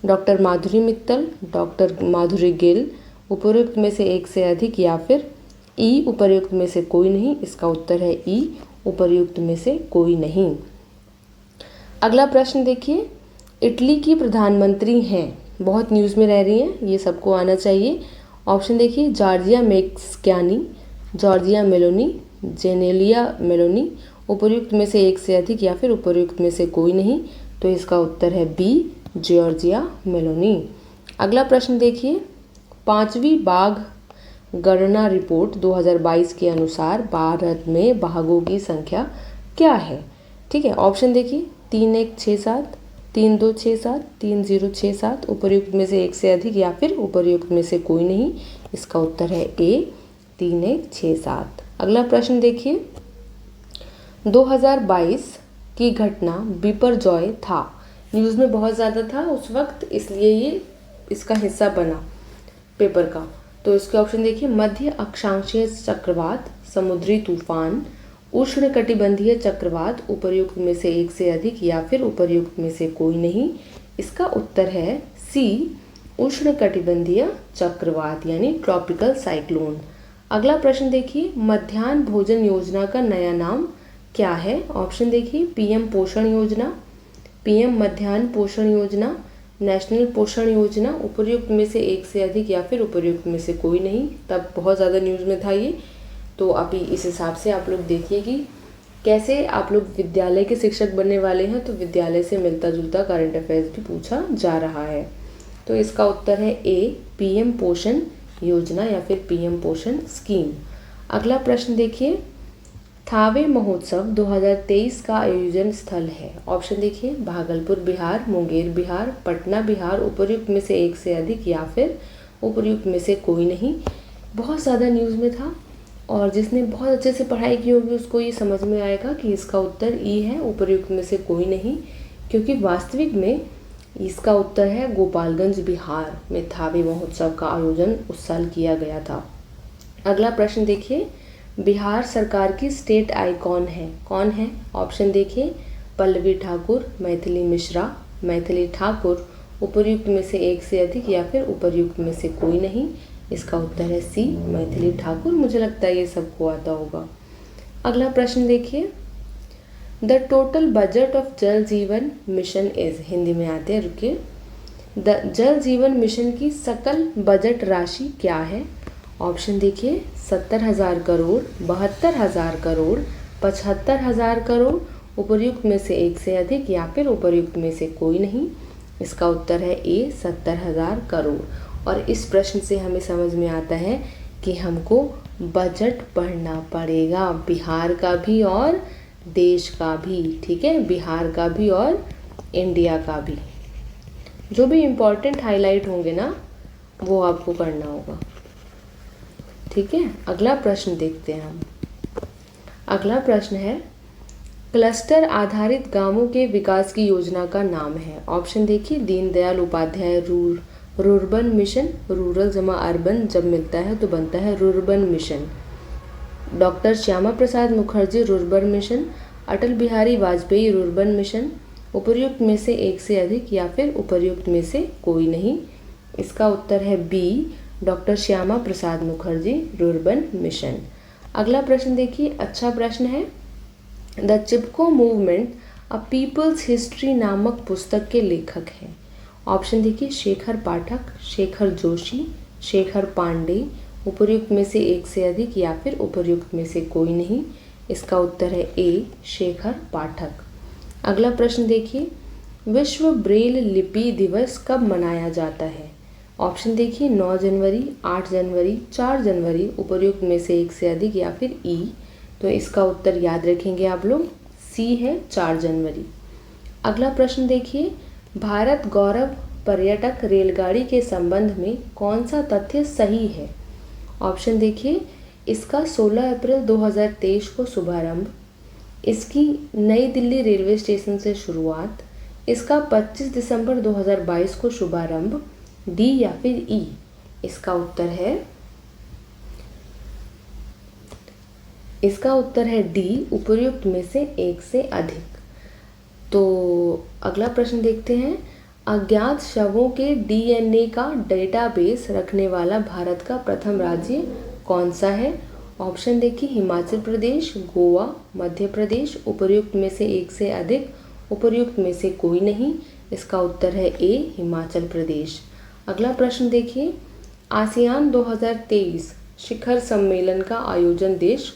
डॉक्टर माधुरी मित्तल, डॉक्टर माधुरी गिल, उपर्युक्त में से एक से अधिक, या फिर ई, उपर्युक्त में से कोई नहीं। इसका उत्तर है ई, उपर्युक्त में से कोई नहीं। अगला प्रश्न देखिए, इटली की प्रधानमंत्री हैं, बहुत न्यूज़ में रह रही हैं, ये सबको आना चाहिए। ऑप्शन देखिए, जॉर्जिया मेक्सियानी, जॉर्जिया मेलोनी, जेनेलिया मेलोनी, उपर्युक्त में से एक से अधिक, या फिर उपर्युक्त में से कोई नहीं। तो इसका उत्तर है बी, जॉर्जिया मेलोनी। अगला प्रश्न देखिए, 5वीं बाघ गणना रिपोर्ट 2022 के अनुसार भारत में बाघों की संख्या क्या है? ठीक है, ऑप्शन देखिए, 3167, 3267, 3067, उपर्युक्त में से एक से अधिक या फिर उपर्युक्त में से कोई नहीं। इसका उत्तर है ए 3167। अगला प्रश्न देखिए, 2022 की घटना बिपरजॉय था, न्यूज़ में बहुत ज़्यादा था उस वक्त, इसलिए ये इसका हिस्सा बना पेपर का। तो इसके ऑप्शन देखिए, मध्य अक्षांशीय चक्रवात, समुद्री तूफान, उष्णकटिबंधीय चक्रवात, उपर्युक्त में से एक से अधिक या फिर उपर्युक्त में से कोई नहीं। इसका उत्तर है सी उष्णकटिबंधीय चक्रवात यानी ट्रॉपिकल साइक्लोन। अगला प्रश्न देखिए, मध्याह्न भोजन योजना का नया नाम क्या है? ऑप्शन देखिए, पीएम पोषण योजना, पीएम मध्याह्न पोषण योजना, नेशनल पोषण योजना, उपर्युक्त में से एक से अधिक या फिर उपर्युक्त में से कोई नहीं। तब बहुत ज़्यादा न्यूज़ में था ये। तो अभी इस हिसाब से आप लोग देखिए कि कैसे आप लोग विद्यालय के शिक्षक बनने वाले हैं, तो विद्यालय से मिलता जुलता करंट अफेयर्स भी पूछा जा रहा है। तो इसका उत्तर है ए पीएम पोषण योजना या फिर पीएम पोषण स्कीम। अगला प्रश्न देखिए, थावे महोत्सव 2023 का आयोजन स्थल है। ऑप्शन देखिए, भागलपुर बिहार, मुंगेर बिहार, पटना बिहार, उपर्युक्त में से एक से अधिक या फिर उपर्युक्त में से कोई नहीं। बहुत ज़्यादा न्यूज़ में था और जिसने बहुत अच्छे से पढ़ाई की होगी उसको ये समझ में आएगा कि इसका उत्तर ई है, उपर्युक्त में से कोई नहीं, क्योंकि वास्तविक में इसका उत्तर है गोपालगंज बिहार में थावे महोत्सव का आयोजन उस साल किया गया था। अगला प्रश्न देखिए, बिहार सरकार की स्टेट आइकॉन है, कौन है? ऑप्शन देखिए, पल्लवी ठाकुर, मैथिली मिश्रा, मैथिली ठाकुर, उपर्युक्त में से एक से अधिक या फिर उपर्युक्त में से कोई नहीं। इसका उत्तर है सी मैथिली ठाकुर। मुझे लगता है ये सबको आता होगा। अगला प्रश्न देखिए, द टोटल बजट ऑफ जल जीवन मिशन इज, हिंदी में आते हैं, रुकिए, द जल जीवन मिशन की सकल बजट राशि क्या है? ऑप्शन देखिए, 70,000 करोड़, 72,000 करोड़, 75,000 करोड़, उपर्युक्त में से एक से अधिक या फिर उपर्युक्त में से कोई नहीं। इसका उत्तर है ए 70,000 करोड़। और इस प्रश्न से हमें समझ में आता है कि हमको बजट पढ़ना पड़ेगा, बिहार का भी और देश का भी, ठीक है, बिहार का भी और इंडिया का भी। जो भी इम्पोर्टेंट हाईलाइट होंगे ना वो आपको करना होगा, ठीक है। अगला प्रश्न देखते हैं हम। अगला प्रश्न है, क्लस्टर आधारित गांवों के विकास की योजना का नाम है। ऑप्शन देखिए, Deendayal Upadhyay rurban mission, rural जमा अर्बन जब मिलता है तो बनता है rurban mission, doctor Shyama Prasad Mukherjee rurban mission, Atal Bihari Vajpayee rurban mission, उपर्युक्त में से एक से अधिक या फिर उपर्युक्त में से कोई नहीं। इसका उत्तर है B doctor Shyama Prasad Mukherjee rurban mission. अगला प्रश्न देखिए, अच्छा प्रश्न है, the Chipko movement a people's history नामक पुस्तक के लेखक हैं। ऑप्शन देखिए, शेखर पाठक, शेखर जोशी, शेखर पांडे, उपर्युक्त में से एक से अधिक या फिर उपर्युक्त में से कोई नहीं। इसका उत्तर है ए शेखर पाठक। अगला प्रश्न देखिए, विश्व ब्रेल लिपि दिवस कब मनाया जाता है? ऑप्शन देखिए, 9 जनवरी, 8 जनवरी, 4 जनवरी, उपर्युक्त में से एक से अधिक या फिर ई। तो इसका उत्तर याद रखेंगे आप लोग, सी है 4 जनवरी। अगला प्रश्न देखिए, भारत गौरव पर्यटक रेलगाड़ी के संबंध में कौन सा तथ्य सही है? ऑप्शन देखिए, इसका 16 अप्रैल 2023 को शुभारंभ, इसकी नई दिल्ली रेलवे स्टेशन से शुरुआत, इसका 25 दिसंबर 2022 को शुभारंभ, डी या फिर ई। इसका उत्तर है डी उपर्युक्त में से एक से अधिक। तो अगला प्रश्न देखते हैं, अज्ञात शवों के डीएनए का डेटाबेस रखने वाला भारत का प्रथम राज्य कौन सा है? ऑप्शन देखिए, हिमाचल प्रदेश, गोवा, मध्य प्रदेश, उपर्युक्त में से एक से अधिक, उपर्युक्त में से कोई नहीं। इसका उत्तर है ए हिमाचल प्रदेश। अगला प्रश्न देखिए, आसियान 2023 शिखर सम्मेलन का आयोजक देश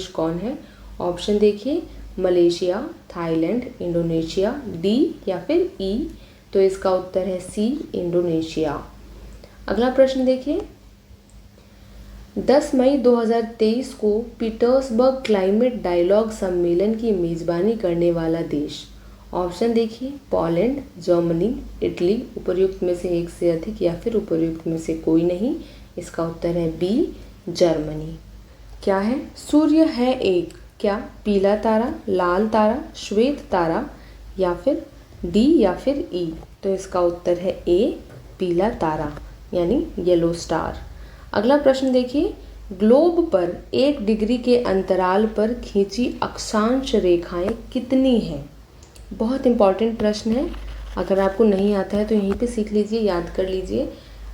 कौन है? ऑप्शन देखिए, मलेशिया, थाईलैंड, इंडोनेशिया, डी या फिर ई। तो इसका उत्तर है सी इंडोनेशिया। अगला प्रश्न देखिए, 10 मई 2023 को पीटर्सबर्ग क्लाइमेट डायलॉग सम्मेलन की मेजबानी करने वाला देश। ऑप्शन देखिए, पोलैंड, जर्मनी, इटली, उपर्युक्त में से एक से अधिक या फिर उपर्युक्त में से कोई नहीं। इसका उत्तर है बी, जर्मनी। क्या है? सूर्य है एक, क्या पीला तारा, लाल तारा, श्वेत तारा या फिर डी या फिर ई? तो इसका उत्तर है ए, पीला तारा यानी येलो स्टार। अगला प्रश्न देखिए, ग्लोब पर 1 डिग्री के अंतराल पर खींची अक्षांश रेखाएं कितनी हैं? बहुत इंपॉर्टेंट प्रश्न है। अगर आपको नहीं आता है तो यहीं पे सीख लीजिए, याद कर लीजिए,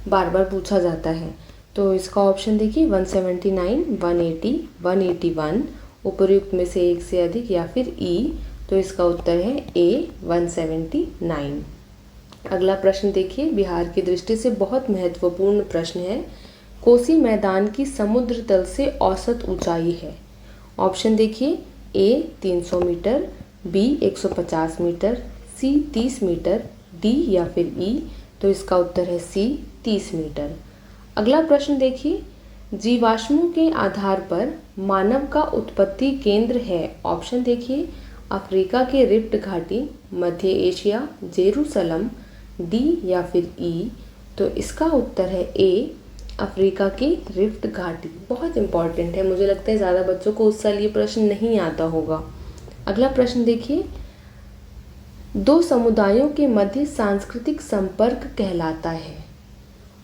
बार बार पूछा जाता है। तो इसका ऑप्शन देखिए, 179, 180, 181, उपर्युक्त में से एक से अधिक या फिर ई? तो इसका उत्तर है ए, 179। अगला प्रश्न देखिए, बिहार की दृष्टि से बहुत महत्वपूर्ण प्रश्न है। कोसी मैदान की समुद्र तल से औसत ऊंचाई है। ऑप्शन देखिए, ए 300 मीटर, बी 150 मीटर, सी 30 मीटर, डी या फिर ई? तो इसका उत्तर है सी, 30 मीटर। अगला प्रश्न देखिए, जीवाश्मों के आधार पर मानव का उत्पत्ति केंद्र है। ऑप्शन देखिए, अफ्रीका के रिफ्ट घाटी, मध्य एशिया, जेरूसलम, डी या फिर ई? तो इसका उत्तर है ए, अफ्रीका की रिफ्ट घाटी। बहुत इंपॉर्टेंट है, मुझे लगता है ज़्यादा बच्चों को उस साल ये प्रश्न नहीं आता होगा। अगला प्रश्न देखिए, 2 समुदायों के मध्य सांस्कृतिक संपर्क कहलाता है।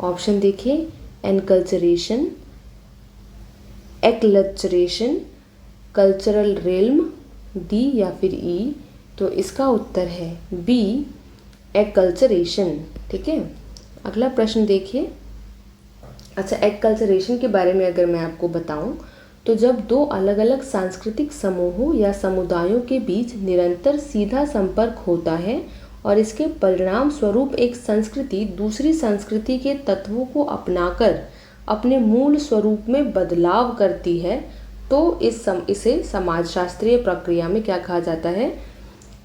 ऑप्शन देखिए, एनकल्चरेशन, एक्लचरेशन, कल्चरल रेल्म, डी या फिर ई? तो इसका उत्तर है बी, एक्लचरेशन। ठीक है। अगला प्रश्न देखिए, अच्छा, एक्लचरेशन के बारे में अगर मैं आपको बताऊं तो जब 2 अलग अलग सांस्कृतिक समूहों या समुदायों के बीच निरंतर सीधा संपर्क होता है और इसके परिणाम स्वरूप एक संस्कृति दूसरी संस्कृति के तत्वों को अपनाकर अपने मूल स्वरूप में बदलाव करती है, तो इसे समाजशास्त्रीय प्रक्रिया में क्या कहा जाता है?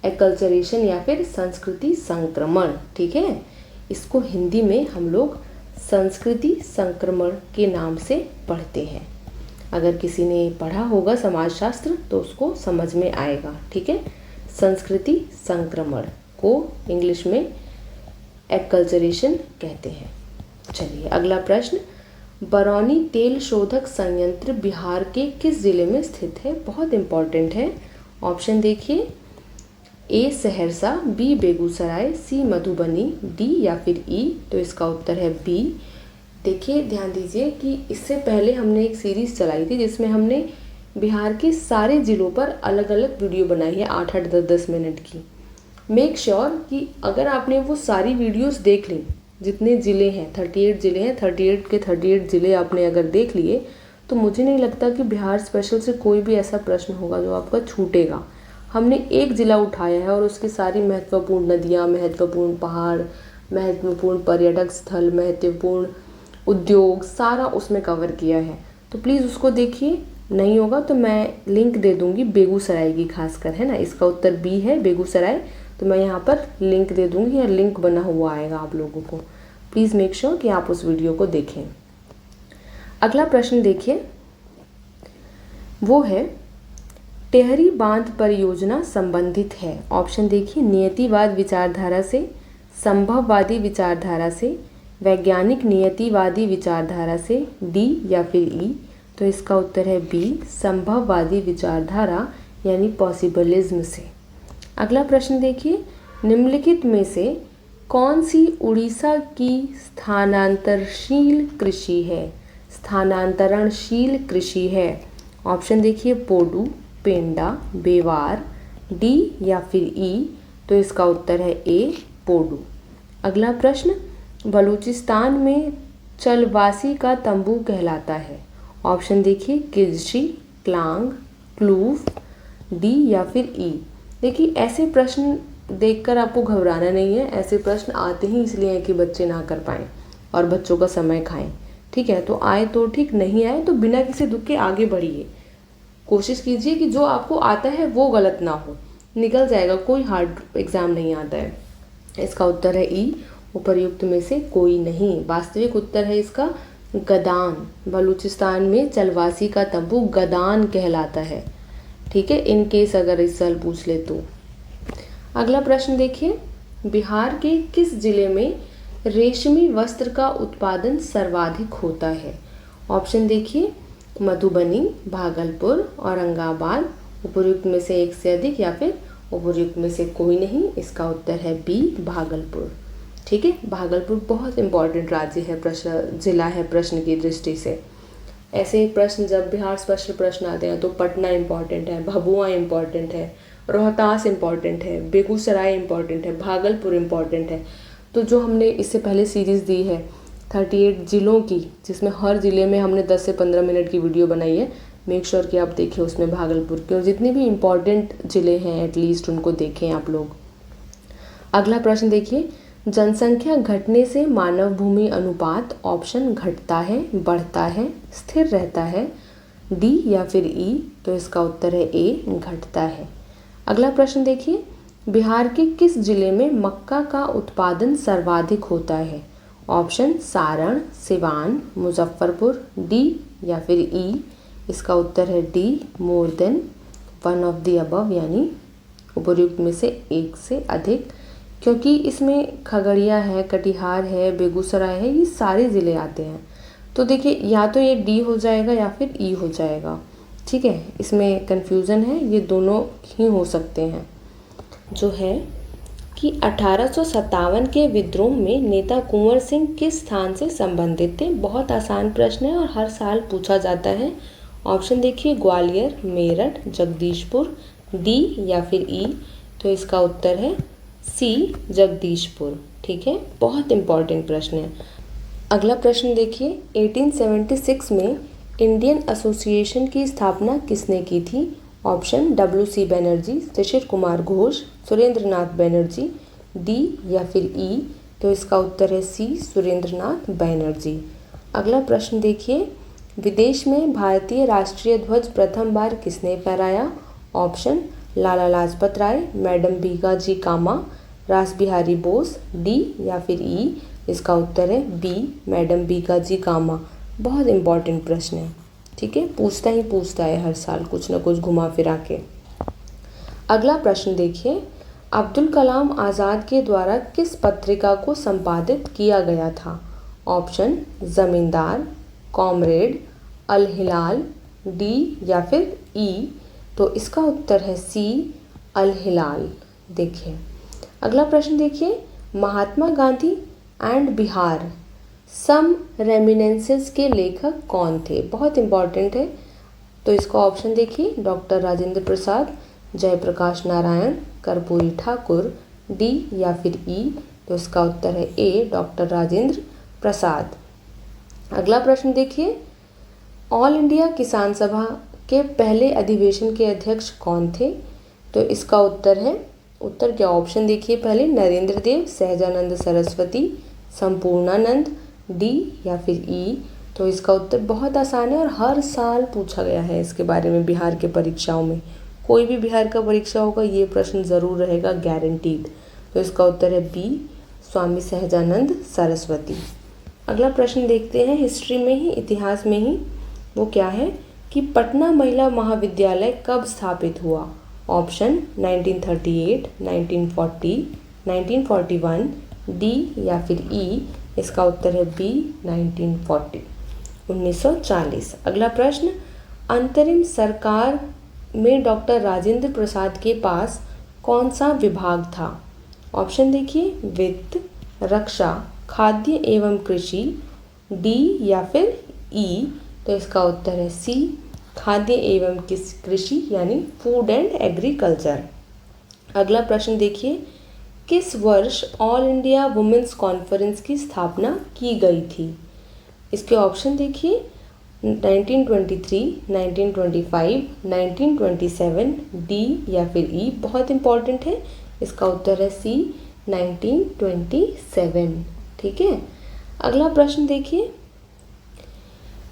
एक्लचरेशन या फिर संस्कृति संक्रमण। ठीक है। इसको हिंदी में हम लोग संस्कृति संक्रमण के नाम से पढ़ते हैं। अगर किसी ने पढ़ा होगा समाजशास्त्र तो उसको समझ में आएगा। ठीक है। संस्कृति संक्रमण को इंग्लिश में एक्लचरेशन कहते हैं। चलिए अगला प्रश्न, बरौनी तेल शोधक संयंत्र बिहार के किस जिले में स्थित है? बहुत इंपॉर्टेंट है। ऑप्शन देखिए, ए सहरसा, बी बेगूसराय, सी मधुबनी, डी या फिर ई? तो इसका उत्तर है बी। देखिए ध्यान दीजिए कि इससे पहले हमने एक सीरीज़ चलाई थी जिसमें हमने बिहार के सारे ज़िलों पर अलग अलग वीडियो बनाई है, 8-8, 10-10 मिनट की। मेक श्योर कि अगर आपने वो सारी वीडियोस देख ली, जितने ज़िले हैं, 38 ज़िले हैं, 38 के 38 ज़िले आपने अगर देख लिए तो मुझे नहीं लगता कि बिहार स्पेशल से कोई भी ऐसा प्रश्न होगा जो आपका छूटेगा। हमने एक ज़िला उठाया है और उसकी सारी महत्वपूर्ण नदियाँ, महत्वपूर्ण पहाड़, महत्वपूर्ण पर्यटक स्थल, महत्वपूर्ण उद्योग, सारा उसमें कवर किया है। तो प्लीज़ उसको देखिए। नहीं होगा तो मैं लिंक दे दूँगी बेगूसराय की, खासकर, है ना। इसका उत्तर बी है, बेगूसराय। तो मैं यहाँ पर लिंक दे दूँगी या लिंक बना हुआ आएगा आप लोगों को। प्लीज़ मेक श्योर कि आप उस वीडियो को देखें। अगला प्रश्न देखिए, वो है टेहरी बांध परियोजना संबंधित है। ऑप्शन देखिए, नियतिवाद विचारधारा से, संभववादी विचारधारा से, वैज्ञानिक नियतिवादी विचारधारा से, डी या फिर ई? तो इसका उत्तर है बी, संभववादी विचारधारा यानी पॉसिबलिज्म से। अगला प्रश्न देखिए, निम्नलिखित में से कौन सी उड़ीसा की स्थानांतरशील कृषि है? स्थानांतरणशील कृषि है। ऑप्शन देखिए, पोडू, पेंडा, बेवार, डी या फिर ई? तो इसका उत्तर है ए, पोडू। अगला प्रश्न, बलूचिस्तान में चलवासी का तंबू कहलाता है। ऑप्शन देखिए, किल्ची, क्लांग, क्लूव, डी या फिर ई? देखिए ऐसे प्रश्न देखकर आपको घबराना नहीं है। ऐसे प्रश्न आते ही इसलिए हैं कि बच्चे ना कर पाएँ और बच्चों का समय खाएं। ठीक है, तो आए तो ठीक, नहीं आए तो बिना किसी दुख के आगे बढ़िए। कोशिश कीजिए कि जो आपको आता है वो गलत ना हो, निकल जाएगा, कोई हार्ड एग्ज़ाम नहीं आता है। इसका उत्तर है ई, उपर्युक्त में से कोई नहीं। वास्तविक उत्तर है इसका गदान। बलूचिस्तान में चलवासी का तंबू गदान कहलाता है। ठीक है, इन केस अगर इस साल पूछ ले तो। अगला प्रश्न देखिए, बिहार के किस जिले में रेशमी वस्त्र का उत्पादन सर्वाधिक होता है? ऑप्शन देखिए, मधुबनी, भागलपुर, औरंगाबाद, उपयुक्त में से एक से अधिक या फिर उपयुक्त में से कोई नहीं। इसका उत्तर है बी, भागलपुर। ठीक है, भागलपुर बहुत इंपॉर्टेंट राज्य है, जिला है प्रश्न की दृष्टि से। ऐसे प्रश्न जब बिहार स्पष्ट प्रश्न आते हैं तो पटना इम्पॉर्टेंट है, भभुआ इम्पॉर्टेंट है, रोहतास इम्पॉर्टेंट है, बेगूसराय इम्पॉर्टेंट है, भागलपुर इम्पॉर्टेंट है। तो जो हमने इससे पहले सीरीज़ दी है 38 ज़िलों की, जिसमें हर ज़िले में हमने 10 से 15 मिनट की वीडियो बनाई है, मेक श्योर कि आप देखिए उसमें भागलपुर के और जितने भी इम्पॉर्टेंट ज़िले हैं एटलीस्ट उनको देखें आप लोग। अगला प्रश्न देखिए, जनसंख्या घटने से मानव भूमि अनुपात ऑप्शन घटता है, बढ़ता है, स्थिर रहता है, डी या फिर ई? तो इसका उत्तर है ए, घटता है। अगला प्रश्न देखिए, बिहार के किस जिले में मक्का का उत्पादन सर्वाधिक होता है? ऑप्शन सारण, सिवान, मुजफ्फरपुर, डी या फिर ई? इसका उत्तर है D, more than one of the above, यानी उपयुक्त में से एक से अधिक, क्योंकि इसमें खगड़िया है, कटिहार है, बेगूसराय है, ये सारे ज़िले आते हैं। तो देखिए या तो ये डी हो जाएगा या फिर ई हो जाएगा। ठीक है, इसमें कन्फ्यूज़न है, ये दोनों ही हो सकते हैं। जो है कि 1857 के विद्रोह में नेता कुंवर सिंह किस स्थान से संबंधित थे? बहुत आसान प्रश्न है और हर साल पूछा जाता है। ऑप्शन देखिए, ग्वालियर, मेरठ, जगदीशपुर, डी या फिर ई? तो इसका उत्तर है सी, जगदीशपुर। ठीक है, बहुत इंपॉर्टेंट प्रश्न है। अगला प्रश्न देखिए, 1876 में इंडियन एसोसिएशन की स्थापना किसने की थी? Option WC Banerjee, Shishir Kumar Ghosh, Surendranath Banerjee, D या फिर ई? तो इसका उत्तर है सी, सुरेंद्रनाथ बनर्जी। अगला प्रश्न देखिए, विदेश में भारतीय राष्ट्रीय ध्वज प्रथम बार किसने फहराया? ऑप्शन लाला लाजपत राय, मैडम भीकाजी कामा, रास बिहारी बोस, डी या फिर ई? इसका उत्तर है बी, मैडम भीकाजी कामा। बहुत इंपॉर्टेंट प्रश्न है। ठीक है, पूछता ही पूछता है हर साल कुछ ना कुछ घुमा फिरा के। अगला प्रश्न देखिए, अब्दुल कलाम आज़ाद के द्वारा किस पत्रिका को संपादित किया गया था? ऑप्शन ज़मींदार, कॉमरेड, अल हिलाल, डी या फिर ई? तो इसका उत्तर है सी, अल हिलाल। देखिए अगला प्रश्न देखिए, महात्मा गांधी एंड बिहार सम रेमिनेंसेस के लेखक कौन थे? बहुत इंपॉर्टेंट है। तो इसका ऑप्शन देखिए, डॉक्टर राजेंद्र प्रसाद, जयप्रकाश नारायण, कर्पूरी ठाकुर, डी या फिर ई? तो इसका उत्तर है ए, डॉक्टर राजेंद्र प्रसाद। अगला प्रश्न देखिए, ऑल इंडिया किसान सभा के पहले अधिवेशन के अध्यक्ष कौन थे? तो इसका उत्तर क्या? ऑप्शन देखिए, पहले नरेंद्र देव, सहजानंद सरस्वती, संपूर्णानंद, डी या फिर ई? तो इसका उत्तर बहुत आसान है और हर साल पूछा गया है इसके बारे में बिहार के परीक्षाओं में। कोई भी बिहार का परीक्षा होगा ये प्रश्न ज़रूर रहेगा, गारंटीड। तो इसका उत्तर है बी, स्वामी सहजानंद सरस्वती। अगला प्रश्न देखते हैं, हिस्ट्री में ही, इतिहास में ही। वो क्या है कि पटना महिला महाविद्यालय कब स्थापित हुआ? ऑप्शन 1938, 1940, 1941, डी या फिर ई? इसका उत्तर है बी, 1940, 1940। अगला प्रश्न, अंतरिम सरकार में डॉक्टर राजेंद्र प्रसाद के पास कौन सा विभाग था? ऑप्शन देखिए, वित्त, रक्षा, खाद्य एवं कृषि, डी या फिर ई? तो इसका उत्तर है सी, खाद्य एवं कृषि, यानी फूड एंड एग्रीकल्चर। अगला प्रश्न देखिए, किस वर्ष ऑल इंडिया वुमेन्स कॉन्फ्रेंस की स्थापना की गई थी? इसके ऑप्शन देखिए, 1923, 1925, 1927, डी या फिर ई? बहुत इंपॉर्टेंट है, इसका उत्तर है सी, 1927। ठीक है, अगला प्रश्न देखिए,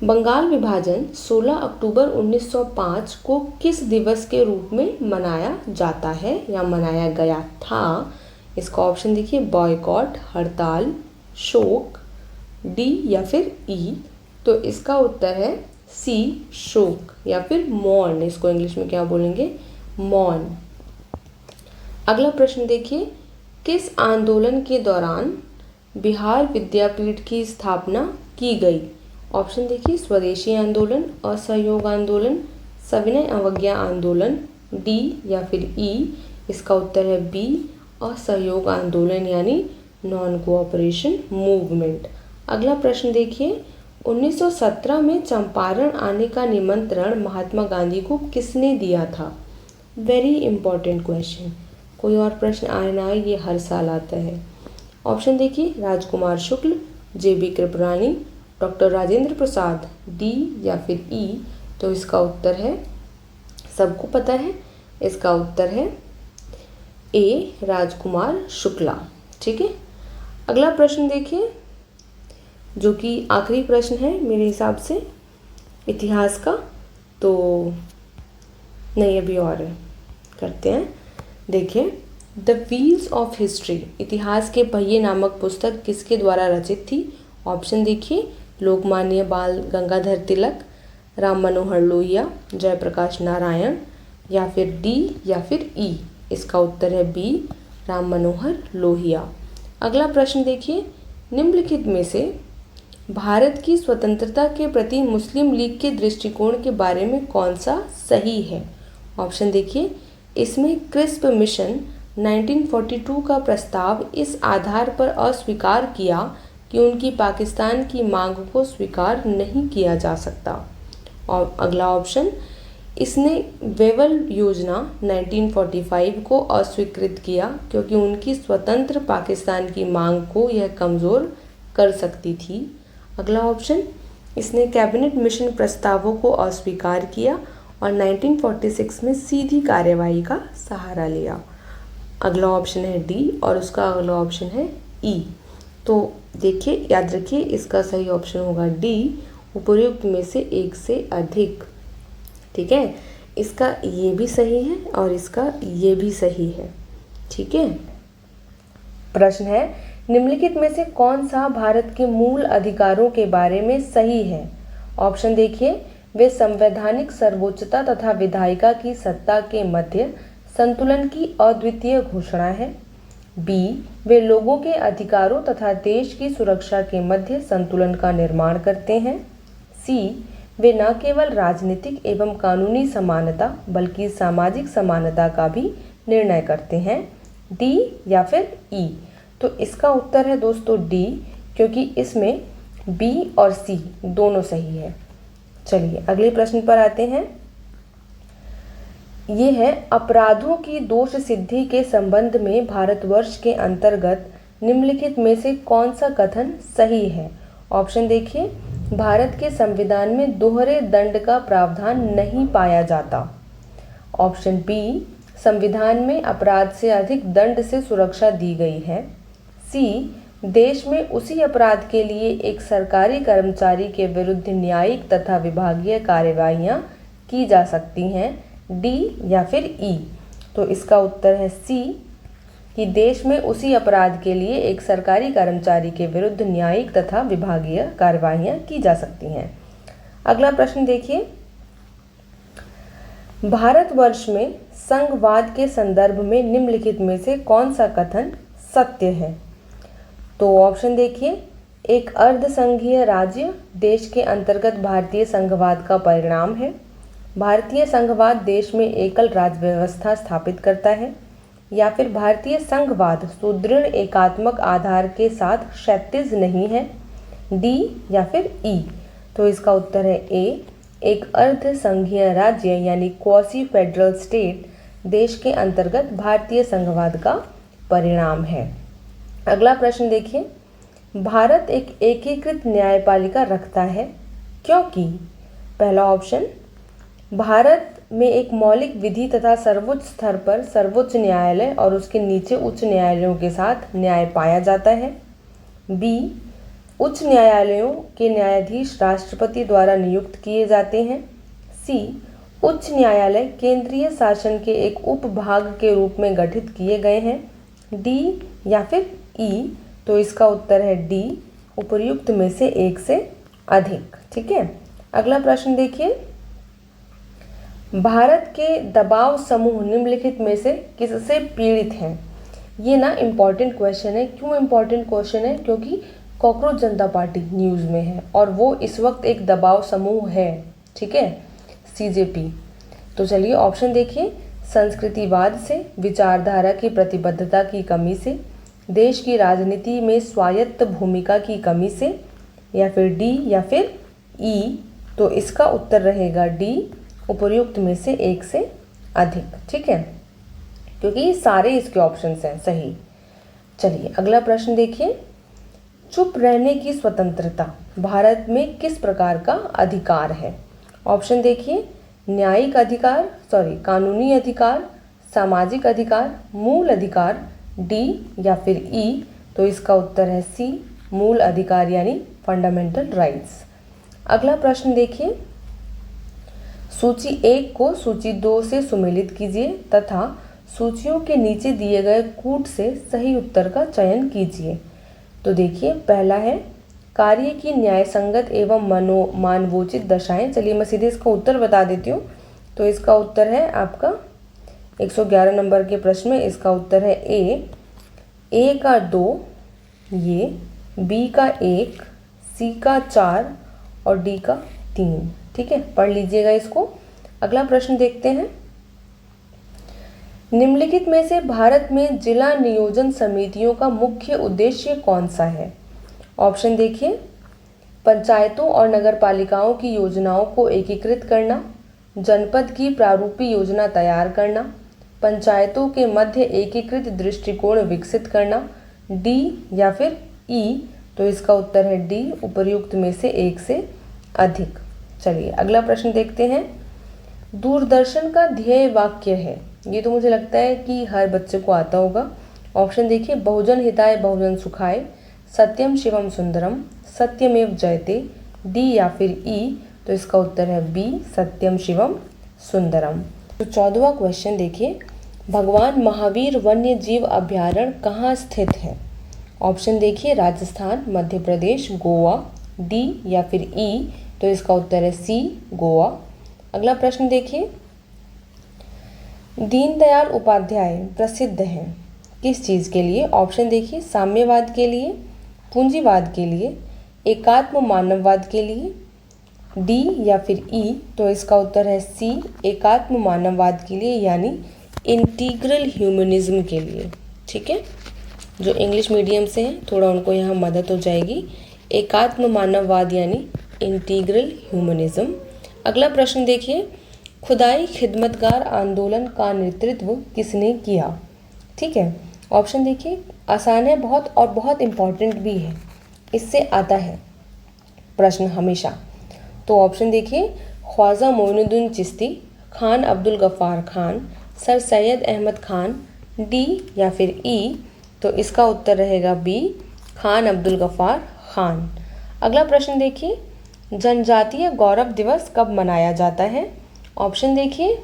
बंगाल विभाजन 16 अक्टूबर 1905 को किस दिवस के रूप में मनाया जाता है या मनाया गया था? इसका ऑप्शन देखिए, बॉयकॉट, हड़ताल, शोक, डी या फिर ई? तो इसका उत्तर है सी, शोक या फिर मौन। इसको इंग्लिश में क्या बोलेंगे? मौन। अगला प्रश्न देखिए, किस आंदोलन के दौरान बिहार विद्यापीठ की स्थापना की गई? ऑप्शन देखिए, स्वदेशी आंदोलन, असहयोग आंदोलन, सविनय अवज्ञा आंदोलन, डी या फिर ई। इसका उत्तर है बी, असहयोग आंदोलन यानी नॉन कोऑपरेशन मूवमेंट। अगला प्रश्न देखिए, 1917 में चंपारण आने का निमंत्रण महात्मा गांधी को किसने दिया था? वेरी इंपॉर्टेंट क्वेश्चन, कोई और प्रश्न आए ना आए ये हर साल आता है। ऑप्शन देखिए, राजकुमार शुक्ल, JB. Kripalani, doctor Rajendra Prasad, D या फिर ई। तो इसका उत्तर है, सबको पता है, इसका उत्तर है ए, राजकुमार शुक्ला। ठीक है। अगला प्रश्न देखिए, जो कि आखिरी प्रश्न है मेरे हिसाब से इतिहास का, तो नहीं अभी और करते हैं। देखिए, द व्हील्स ऑफ हिस्ट्री, इतिहास के पहिए नामक पुस्तक किसके द्वारा रचित थी? ऑप्शन देखिए, लोकमान्य बाल गंगाधर तिलक, राम मनोहर लोहिया, जयप्रकाश नारायण, या फिर डी या फिर ई। इसका उत्तर है बी, राम मनोहर लोहिया। अगला प्रश्न देखिए, निम्नलिखित में से भारत की स्वतंत्रता के प्रति मुस्लिम लीग के दृष्टिकोण के बारे में कौन सा सही है? ऑप्शन देखिए, इसमें क्रिस्प मिशन 1942 का प्रस्ताव इस आधार पर अस्वीकार किया कि उनकी पाकिस्तान की मांग को स्वीकार नहीं किया जा सकता। और अगला ऑप्शन, इसने वेवल योजना 1945 को अस्वीकृत किया क्योंकि उनकी स्वतंत्र पाकिस्तान की मांग को यह कमज़ोर कर सकती थी। अगला ऑप्शन, इसने कैबिनेट मिशन प्रस्तावों को अस्वीकार किया और 1946 में सीधी कार्यवाही का सहारा लिया। अगला ऑप्शन है डी और उसका अगला ऑप्शन है ई। तो देखिए, याद रखिए, इसका सही ऑप्शन होगा डी, उपयुक्त में से एक से अधिक। ठीक है, इसका ये भी सही है और इसका ये भी सही है। ठीक है। प्रश्न है, निम्नलिखित में से कौन सा भारत के मूल अधिकारों के बारे में सही है? ऑप्शन देखिए, वे संवैधानिक सर्वोच्चता तथा विधायिका की सत्ता के मध्य संतुलन की अद्वितीय घोषणा है। बी, वे लोगों के अधिकारों तथा देश की सुरक्षा के मध्य संतुलन का निर्माण करते हैं। सी, वे न केवल राजनीतिक एवं कानूनी समानता बल्कि सामाजिक समानता का भी निर्णय करते हैं। डी या फिर ई। तो इसका उत्तर है दोस्तों डी, क्योंकि इसमें बी और सी दोनों सही है। चलिए अगले प्रश्न पर आते हैं। ये है, अपराधों की दोष सिद्धि के संबंध में भारतवर्ष के अंतर्गत निम्नलिखित में से कौन सा कथन सही है? ऑप्शन देखिए, भारत के संविधान में दोहरे दंड का प्रावधान नहीं पाया जाता। ऑप्शन बी, संविधान में अपराध से अधिक दंड से सुरक्षा दी गई है। सी, देश में उसी अपराध के लिए एक सरकारी कर्मचारी के विरुद्ध न्यायिक तथा विभागीय कार्यवाहियां की जा सकती हैं। डी या फिर ई। तो इसका उत्तर है सी, कि देश में उसी अपराध के लिए एक सरकारी कर्मचारी के विरुद्ध न्यायिक तथा विभागीय कार्यवाहियां की जा सकती हैं। अगला प्रश्न देखिए, भारतवर्ष में संघवाद के संदर्भ में निम्नलिखित में से कौन सा कथन सत्य है? तो ऑप्शन देखिए, एक अर्ध संघीय राज्य देश के अंतर्गत भारतीय संघवाद का परिणाम है। भारतीय संघवाद देश में एकल राज्य व्यवस्था स्थापित करता है। या फिर भारतीय संघवाद सुदृढ़ एकात्मक आधार के साथ क्षैतिज नहीं है। डी या फिर ई। तो इसका उत्तर है ए, एक अर्ध संघीय राज्य यानी क्वासी फेडरल स्टेट देश के अंतर्गत भारतीय संघवाद का परिणाम है। अगला प्रश्न देखिए, भारत एक एकीकृत न्यायपालिका रखता है क्योंकि? पहला ऑप्शन, भारत में एक मौलिक विधि तथा सर्वोच्च स्तर पर सर्वोच्च न्यायालय और उसके नीचे उच्च न्यायालयों के साथ न्याय पाया जाता है। बी, उच्च न्यायालयों के न्यायाधीश राष्ट्रपति द्वारा नियुक्त किए जाते हैं। सी, उच्च न्यायालय केंद्रीय शासन के एक उपभाग के रूप में गठित किए गए हैं। डी या फिर ई। तो इसका उत्तर है डी, उपर्युक्त में से एक से अधिक। ठीक है। अगला प्रश्न देखिए, भारत के दबाव समूह निम्नलिखित में से किससे पीड़ित हैं? ये ना इम्पॉर्टेंट क्वेश्चन है। क्यों इम्पॉर्टेंट क्वेश्चन है? क्योंकि कॉकरोच जनता पार्टी न्यूज़ में है और वो इस वक्त एक दबाव समूह है, ठीक है, सीजेपी। तो चलिए ऑप्शन देखिए। संस्कृतिवाद से, विचारधारा की प्रतिबद्धता की कमी से, देश की राजनीति में स्वायत्त भूमिका की कमी से, या फिर डी या फिर ई। तो इसका उत्तर रहेगा डी, उपर्युक्त में से एक से अधिक, ठीक है, क्योंकि सारे इसके ऑप्शंस हैं सही। चलिए अगला प्रश्न देखिए। चुप रहने की स्वतंत्रता भारत में किस प्रकार का अधिकार है? ऑप्शन देखिए। न्यायिक अधिकार, कानूनी अधिकार, सामाजिक अधिकार, मूल अधिकार, डी या फिर ई। तो इसका उत्तर है सी, मूल अधिकार यानी फंडामेंटल राइट्स। अगला प्रश्न देखिए। सूची 1 को सूची 2 से सुमेलित कीजिए तथा सूचियों के नीचे दिए गए कूट से सही उत्तर का चयन कीजिए। तो देखिए पहला है कार्य की न्यायसंगत एवं मानवोचित दशाएं। चलिए मैं सीधे इसका उत्तर बता देती हूँ। तो इसका उत्तर है आपका 111 नंबर के प्रश्न में इसका उत्तर है ए का 2, ये बी का 1, सी का 4 और डी का 3, ठीक है, पढ़ लीजिएगा इसको। अगला प्रश्न देखते हैं। निम्नलिखित में से भारत में जिला नियोजन समितियों का मुख्य उद्देश्य कौन सा है? ऑप्शन देखिए। पंचायतों और नगरपालिकाओं की योजनाओं को एकीकृत करना, जनपद की प्रारूपी योजना तैयार करना, पंचायतों के मध्य एकीकृत दृष्टिकोण विकसित करना, डी या फिर ई। तो इसका उत्तर है डी, उपर्युक्त में से एक से अधिक। चलिए अगला प्रश्न देखते हैं। दूरदर्शन का ध्येय वाक्य है, ये तो मुझे लगता है कि हर बच्चे को आता होगा। ऑप्शन देखिए। बहुजन हिताय बहुजन सुखाय, सत्यम शिवम सुंदरम, सत्यमेव जयते, डी या फिर ई। तो इसका उत्तर है बी, सत्यम शिवम सुंदरम। तो 14वां क्वेश्चन देखिए। भगवान महावीर वन्य जीव अभयारण्य कहाँ स्थित है? ऑप्शन देखिए। राजस्थान, मध्य प्रदेश, गोवा, डी या फिर ई। तो इसका उत्तर है सी, गोवा। अगला प्रश्न देखिए। दीनदयाल उपाध्याय प्रसिद्ध हैं किस चीज़ के लिए? ऑप्शन देखिए। साम्यवाद के लिए, पूंजीवाद के लिए, एकात्म मानववाद के लिए, डी या फिर ई। तो इसका उत्तर है सी, एकात्म मानववाद के लिए यानी इंटीग्रल ह्यूमनिज्म के लिए, ठीक है। जो इंग्लिश मीडियम से हैं थोड़ा उनको यहाँ मदद हो जाएगी। एकात्म मानववाद यानी इंटीग्रल ह्यूमनिज्म। अगला प्रश्न देखिए। खुदाई खिदमतगार आंदोलन का नेतृत्व किसने किया? ठीक है, ऑप्शन देखिए। आसान है बहुत और बहुत इम्पॉर्टेंट भी है, इससे आता है प्रश्न हमेशा। तो ऑप्शन देखिए। ख्वाजा मोइनुद्दीन चिश्ती, खान अब्दुल गफ्फार खान, सर सैयद अहमद खान, डी या फिर ई। तो इसका उत्तर रहेगा बी, खान अब्दुल गफ्फार खान। अगला प्रश्न देखिए। जनजातीय गौरव दिवस कब मनाया जाता है? ऑप्शन देखिए।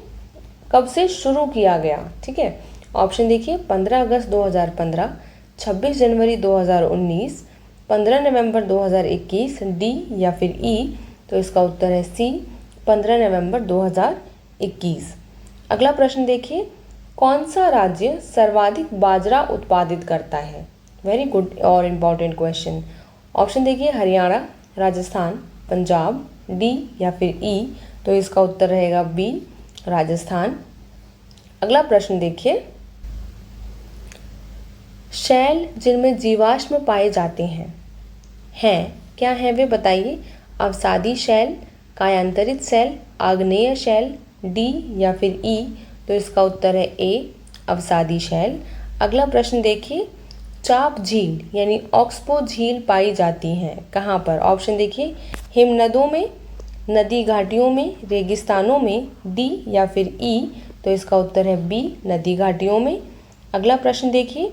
कब से शुरू किया गया? ठीक है, ऑप्शन देखिए। 15 अगस्त 2015, 26 जनवरी 2019, 15 नवंबर 2021, डी या फिर ई। तो इसका उत्तर है सी, 15 नवंबर 2021। अगला प्रश्न देखिए। कौन सा राज्य सर्वाधिक बाजरा उत्पादित करता है? वेरी गुड और इम्पॉर्टेंट क्वेश्चन। ऑप्शन देखिए। हरियाणा, राजस्थान, पंजाब, डी या फिर ई। तो इसका उत्तर रहेगा बी, राजस्थान। अगला प्रश्न देखिए। शैल जिनमें जीवाश्म पाए जाते हैं क्या हैं वे बताइए? अवसादी शैल, कायांतरित शैल, आग्नेय शैल, डी या फिर ई। तो इसका उत्तर है ए, अवसादी शैल। अगला प्रश्न देखिए। चाप झील यानी ऑक्सबो झील पाई जाती हैं कहाँ पर? ऑप्शन देखिए। हिमनदों में, नदी घाटियों में, रेगिस्तानों में, डी या फिर ई। तो इसका उत्तर है बी, नदी घाटियों में। अगला प्रश्न देखिए।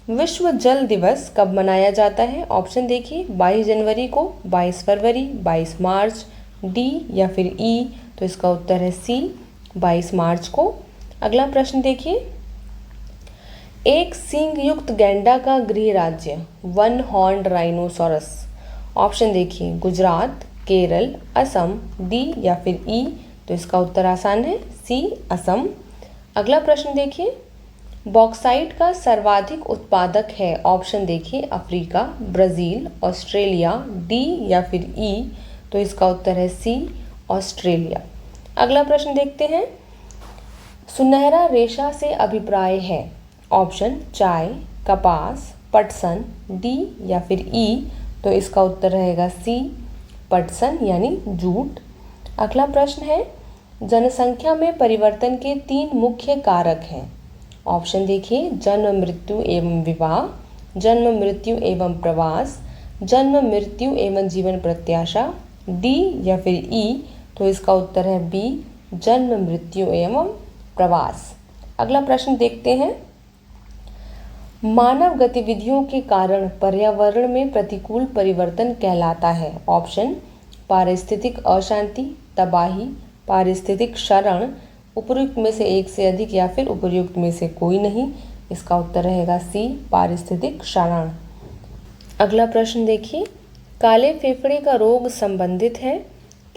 विश्व जल दिवस कब मनाया जाता है? ऑप्शन देखिए। 22 जनवरी को, 22 फरवरी, 22 मार्च, डी या फिर ई। तो इसका उत्तर है सी, 22 मार्च को। अगला प्रश्न देखिए। एक सींग युक्त गैंडा का गृह राज्य, वन हॉर्न्ड राइनोसोरस। ऑप्शन देखिए। गुजरात, केरल, असम, डी या फिर ई। तो इसका उत्तर आसान है सी असम। अगला प्रश्न देखिए, बॉक्साइट का सर्वाधिक उत्पादक है। ऑप्शन देखिए अफ्रीका, ब्राज़ील, ऑस्ट्रेलिया, डी या फिर ई। तो इसका उत्तर है सी ऑस्ट्रेलिया। अगला प्रश्न देखते हैं, सुनहरा रेशा से अभिप्राय है। ऑप्शन चाय, कपास, पटसन, डी या फिर ई। तो इसका उत्तर रहेगा सी पटसन यानी जूट। अगला प्रश्न है, जनसंख्या में परिवर्तन के 3 मुख्य कारक हैं। ऑप्शन देखिए जन्म मृत्यु एवं विवाह, जन्म मृत्यु एवं प्रवास, जन्म मृत्यु एवं जीवन प्रत्याशा, डी या फिर ई। तो इसका उत्तर है बी जन्म मृत्यु एवं प्रवास। अगला प्रश्न देखते हैं, मानव गतिविधियों के कारण पर्यावरण में प्रतिकूल परिवर्तन कहलाता है। ऑप्शन पारिस्थितिक अशांति, तबाही, पारिस्थितिक क्षरण, उपर्युक्त में से एक से अधिक या फिर उपर्युक्त में से कोई नहीं। इसका उत्तर रहेगा सी पारिस्थितिक क्षरण। अगला प्रश्न देखिए, काले फेफड़े का रोग संबंधित है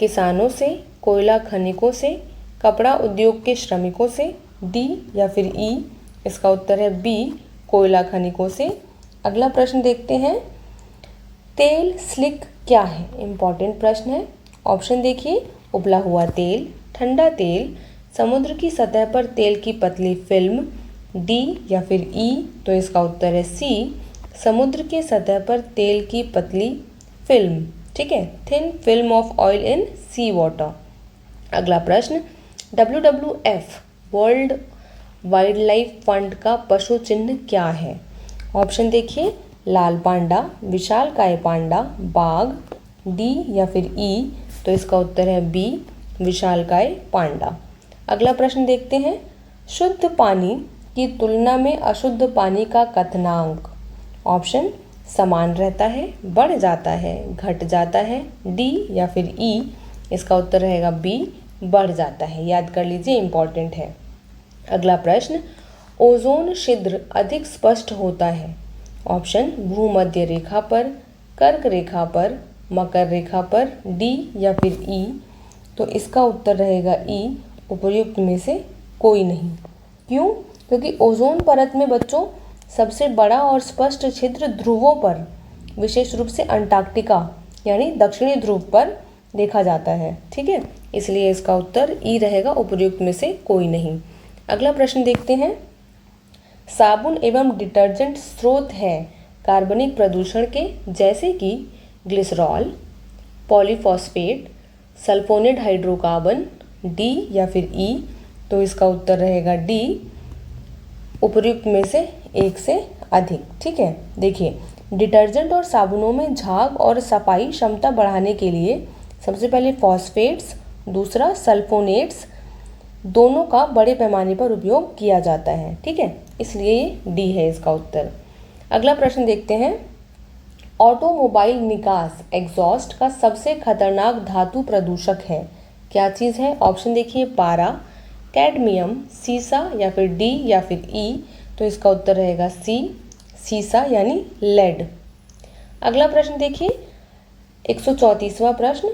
किसानों से, कोयला खनिकों से, कपड़ा उद्योग के श्रमिकों से, डी या फिर ई। इसका उत्तर है बी कोयला खनिकों से। अगला प्रश्न देखते हैं, तेल स्लिक क्या है? इम्पॉर्टेंट प्रश्न है। ऑप्शन देखिए उबला हुआ तेल, ठंडा तेल, समुद्र की सतह पर तेल की पतली फिल्म, डी या फिर ई। तो इसका उत्तर है सी समुद्र के सतह पर तेल की पतली फिल्म। ठीक है, thin film of oil in sea water. अगला प्रश्न, WWF world wildlife fund का पशु चिन्ह क्या है? ऑप्शन देखिए लाल पांडा, विशालकाय पांडा, बाघ, डी या फिर ई। तो इसका उत्तर है बी विशालकाय पांडा। अगला प्रश्न देखते हैं, शुद्ध पानी की तुलना में अशुद्ध पानी का कथनांक। ऑप्शन समान रहता है, बढ़ जाता है, घट जाता है, डी या फिर ई। इसका उत्तर रहेगा बी बढ़ जाता है। याद कर लीजिए, इंपॉर्टेंट है। अगला प्रश्न, ओजोन छिद्र अधिक स्पष्ट होता है। ऑप्शन भूमध्य रेखा पर, कर्क रेखा पर, मकर रेखा पर, डी या फिर ई। तो इसका उत्तर रहेगा ई उपर्युक्त में से कोई नहीं। क्यों? क्योंकि ओजोन परत में बच्चों सबसे बड़ा और स्पष्ट छिद्र ध्रुवों पर, विशेष रूप से अंटार्कटिका यानी दक्षिणी ध्रुव पर देखा जाता है। ठीक है, इसलिए इसका उत्तर ई रहेगा उपर्युक्त में से कोई नहीं। अगला प्रश्न देखते हैं, साबुन एवं डिटर्जेंट स्रोत है कार्बनिक प्रदूषण के, जैसे कि glycerol, polyphosphate, sulphonate hydrocarbon, D या फिर ई। तो इसका उत्तर रहेगा डी उपर्युक्त में से एक से अधिक। ठीक है, देखिए डिटर्जेंट और साबुनों में झाग और सफाई क्षमता बढ़ाने के लिए सबसे पहले फॉस्फेट्स, दूसरा सल्फोनेट्स, दोनों का बड़े पैमाने पर उपयोग किया जाता है। ठीक है, इसलिए ये डी है इसका उत्तर। अगला प्रश्न देखते हैं, ऑटोमोबाइल निकास एग्जॉस्ट का सबसे खतरनाक धातु प्रदूषक है। क्या चीज़ है? ऑप्शन देखिए पारा, कैडमियम, सीसा या फिर डी या फिर ई। तो इसका उत्तर रहेगा सी सीसा यानी लेड। अगला प्रश्न देखिए 134वां प्रश्न,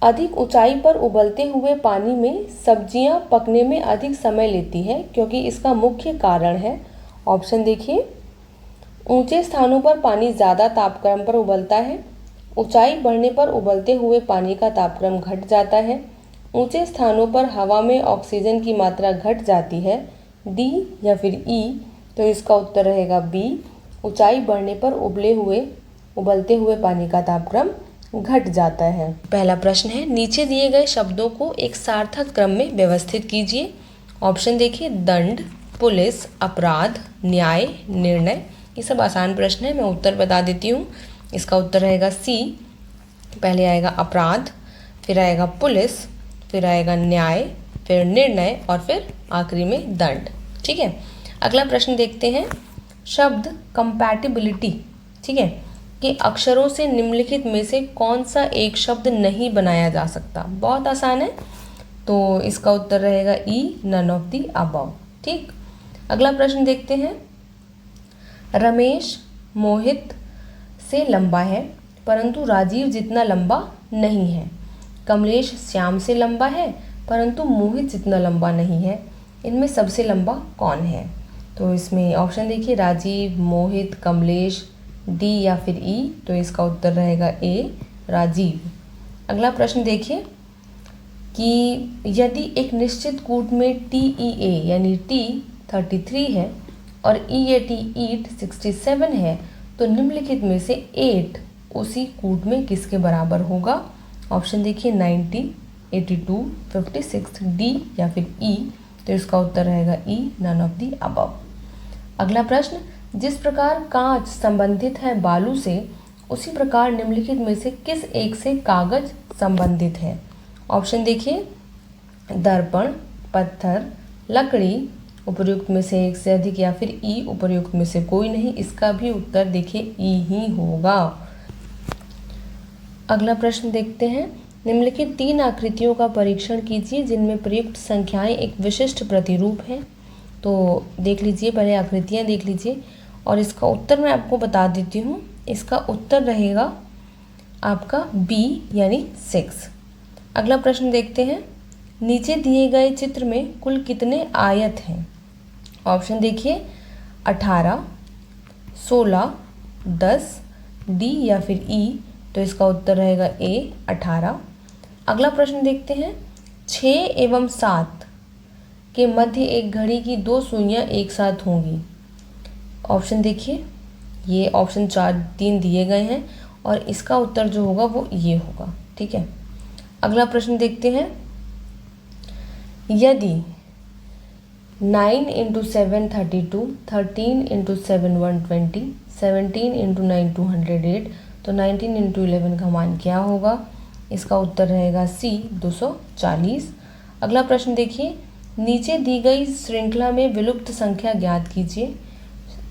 अधिक ऊंचाई पर उबलते हुए पानी में सब्जियां पकने में अधिक समय लेती है, क्योंकि इसका मुख्य कारण है। ऑप्शन देखिए, ऊंचे स्थानों पर पानी ज़्यादा तापक्रम पर उबलता है, ऊंचाई बढ़ने पर उबलते हुए पानी का तापक्रम घट जाता है, ऊंचे स्थानों पर हवा में ऑक्सीजन की मात्रा घट जाती है, डी या फिर ई। तो इसका उत्तर रहेगा बी ऊंचाई बढ़ने पर उबलते हुए पानी का तापक्रम घट जाता है। पहला प्रश्न है, नीचे दिए गए शब्दों को एक सार्थक क्रम में व्यवस्थित कीजिए। ऑप्शन देखिए दंड, पुलिस, अपराध, न्याय, निर्णय। ये सब आसान प्रश्न है, मैं उत्तर बता देती हूँ। इसका उत्तर रहेगा सी, पहले आएगा अपराध, फिर आएगा पुलिस, फिर आएगा न्याय, फिर निर्णय और फिर आखिरी में दंड। ठीक है, अगला प्रश्न देखते हैं, शब्द कंपैटिबिलिटी, ठीक है, कि अक्षरों से निम्नलिखित में से कौन सा एक शब्द नहीं बनाया जा सकता। बहुत आसान है, तो इसका उत्तर रहेगा E none of the above. ठीक, अगला प्रश्न देखते हैं, रमेश मोहित से लंबा है परंतु राजीव जितना लंबा नहीं है। कमलेश श्याम से लंबा है परंतु मोहित जितना लंबा नहीं है। इनमें सबसे लंबा कौन है? तो इसमें ऑप्शन देखिए, राजीव, मोहित, कमलेश, डी या फिर ई। तो इसका उत्तर रहेगा ए, राजीव। अगला प्रश्न देखिए कि यदि एक निश्चित कूट में TEA यानी T 33 है और EAT ईट 67 है, तो निम्नलिखित में से 8 उसी कूट में किसके बराबर होगा? ऑप्शन देखिए, 90, 82, 56, डी या फिर ई। तो इसका उत्तर रहेगा E, none of the above. अगला प्रश्न, जिस प्रकार कांच संबंधित है बालू से, उसी प्रकार निम्नलिखित में से किस एक से कागज संबंधित है? ऑप्शन देखिए, दर्पण, पत्थर, लकड़ी, उपर्युक्त में से एक से अधिक या फिर ई, उपर्युक्त में से कोई नहीं। इसका भी उत्तर देखिए ई ही होगा। अगला प्रश्न देखते हैं, निम्नलिखित 3 आकृतियों का परीक्षण कीजिए जिनमें प्रयुक्त संख्याएं एक विशिष्ट प्रतिरूप हैं। तो देख लीजिए, पहले आकृतियां देख लीजिए और इसका उत्तर मैं आपको बता देती हूँ। इसका उत्तर रहेगा आपका बी यानी 6। अगला प्रश्न देखते हैं, नीचे दिए गए चित्र में कुल कितने आयत हैं? ऑप्शन देखिए, 18, 16, 10, डी या फिर ई। तो इसका उत्तर रहेगा ए, 18। अगला प्रश्न देखते हैं, 6 एवं 7 के मध्य एक घड़ी की 2 सुइयां एक साथ होंगी। ऑप्शन देखिए, ये ऑप्शन 4, 3 दिए गए हैं और इसका उत्तर जो होगा वो ये होगा। ठीक है। अगला प्रश्न देखते हैं, यदि 9 × 7 32, 13 × 7 120, 17 × 9 208, तो 19 × 11 का मान क्या होगा? इसका उत्तर रहेगा सी, 240। अगला प्रश्न देखिए, नीचे दी गई श्रृंखला में विलुप्त संख्या ज्ञात कीजिए।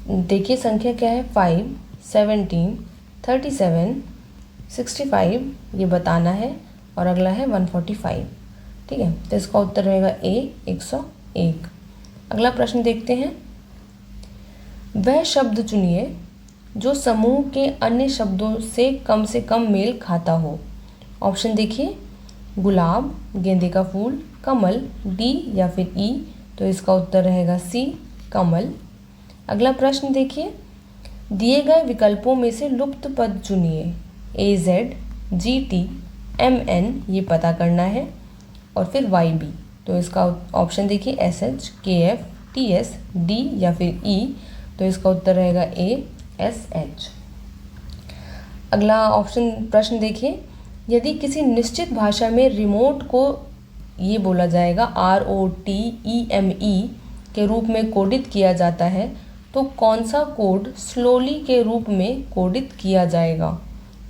देखिए संख्या क्या है, 5, 17, 37, 65 ये बताना है और अगला है 145। ठीक है, तो इसका उत्तर रहेगा ए, 101। अगला प्रश्न देखते हैं, वह शब्द चुनिए जो समूह के अन्य शब्दों से कम मेल खाता हो। ऑप्शन देखिए, गुलाब, गेंदे का फूल, कमल, डी या फिर ई। तो इसका उत्तर रहेगा सी, कमल। अगला प्रश्न देखिए, दिए गए विकल्पों में से लुप्त पद चुनिए। AZ, GT, MN ये पता करना है और फिर YB। तो इसका ऑप्शन देखिए, SH, KF, TS, D या फिर E। तो इसका उत्तर रहेगा A, SH। अगला ऑप्शन प्रश्न देखिए, यदि किसी निश्चित भाषा में रिमोट को ये बोला जाएगा ROTEME के रूप में कोडित किया जाता है, तो कौन सा कोड स्लोली के रूप में कोडित किया जाएगा?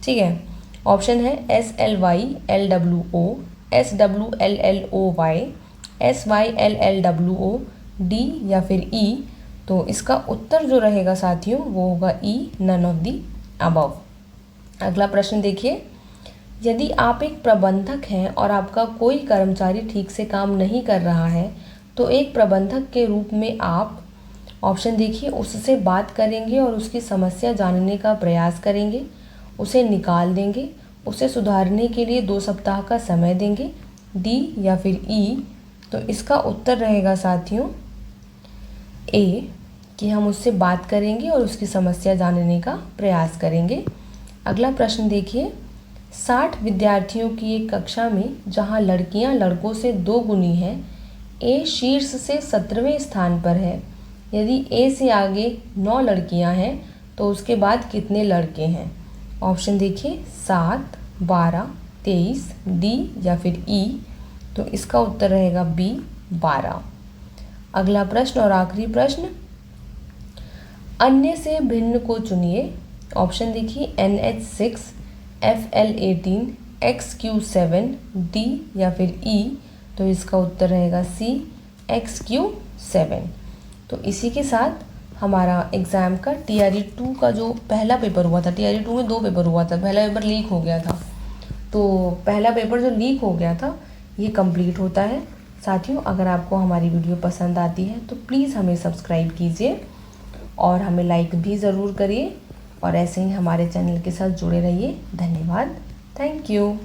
ठीक है, ऑप्शन है SLYLWO, SWLLOY, SYLLWO, D या फिर E। तो इसका उत्तर जो रहेगा साथियों वो होगा E, none of the above. अगला प्रश्न देखिए, यदि आप एक प्रबंधक हैं और आपका कोई कर्मचारी ठीक से काम नहीं कर रहा है, तो एक प्रबंधक के रूप में आप, ऑप्शन देखिए, उससे बात करेंगे और उसकी समस्या जानने का प्रयास करेंगे, उसे निकाल देंगे, उसे सुधारने के लिए 2 सप्ताह का समय देंगे, डी या फिर ई। तो इसका उत्तर रहेगा साथियों ए, कि हम उससे बात करेंगे और उसकी समस्या जानने का प्रयास करेंगे। अगला प्रश्न देखिए, 60 विद्यार्थियों की एक कक्षा में जहां लड़कियां लड़कों से 2 गुनी हैं, ए शीर्ष से 17वें स्थान पर है। यदि ए से आगे 9 लड़कियां हैं तो उसके बाद कितने लड़के हैं? ऑप्शन देखिए, 7, 12, 23, डी या फिर ई। तो इसका उत्तर रहेगा बी, 12। अगला प्रश्न और आखिरी प्रश्न, अन्य से भिन्न को चुनिए। ऑप्शन देखिए, NH6, FL18, XQ7, डी या फिर ई। तो इसका उत्तर रहेगा सी, XQ7। तो इसी के साथ हमारा एग्ज़ाम का TRE 2 का जो पहला पेपर हुआ था, TRE 2 में 2 पेपर हुआ था, पहला पेपर लीक हो गया था, तो पहला पेपर जो लीक हो गया था ये कंप्लीट होता है। साथियों, अगर आपको हमारी वीडियो पसंद आती है तो प्लीज़ हमें सब्सक्राइब कीजिए और हमें लाइक भी ज़रूर करिए और ऐसे ही हमारे चैनल के साथ जुड़े रहिए। धन्यवाद, थैंक यू।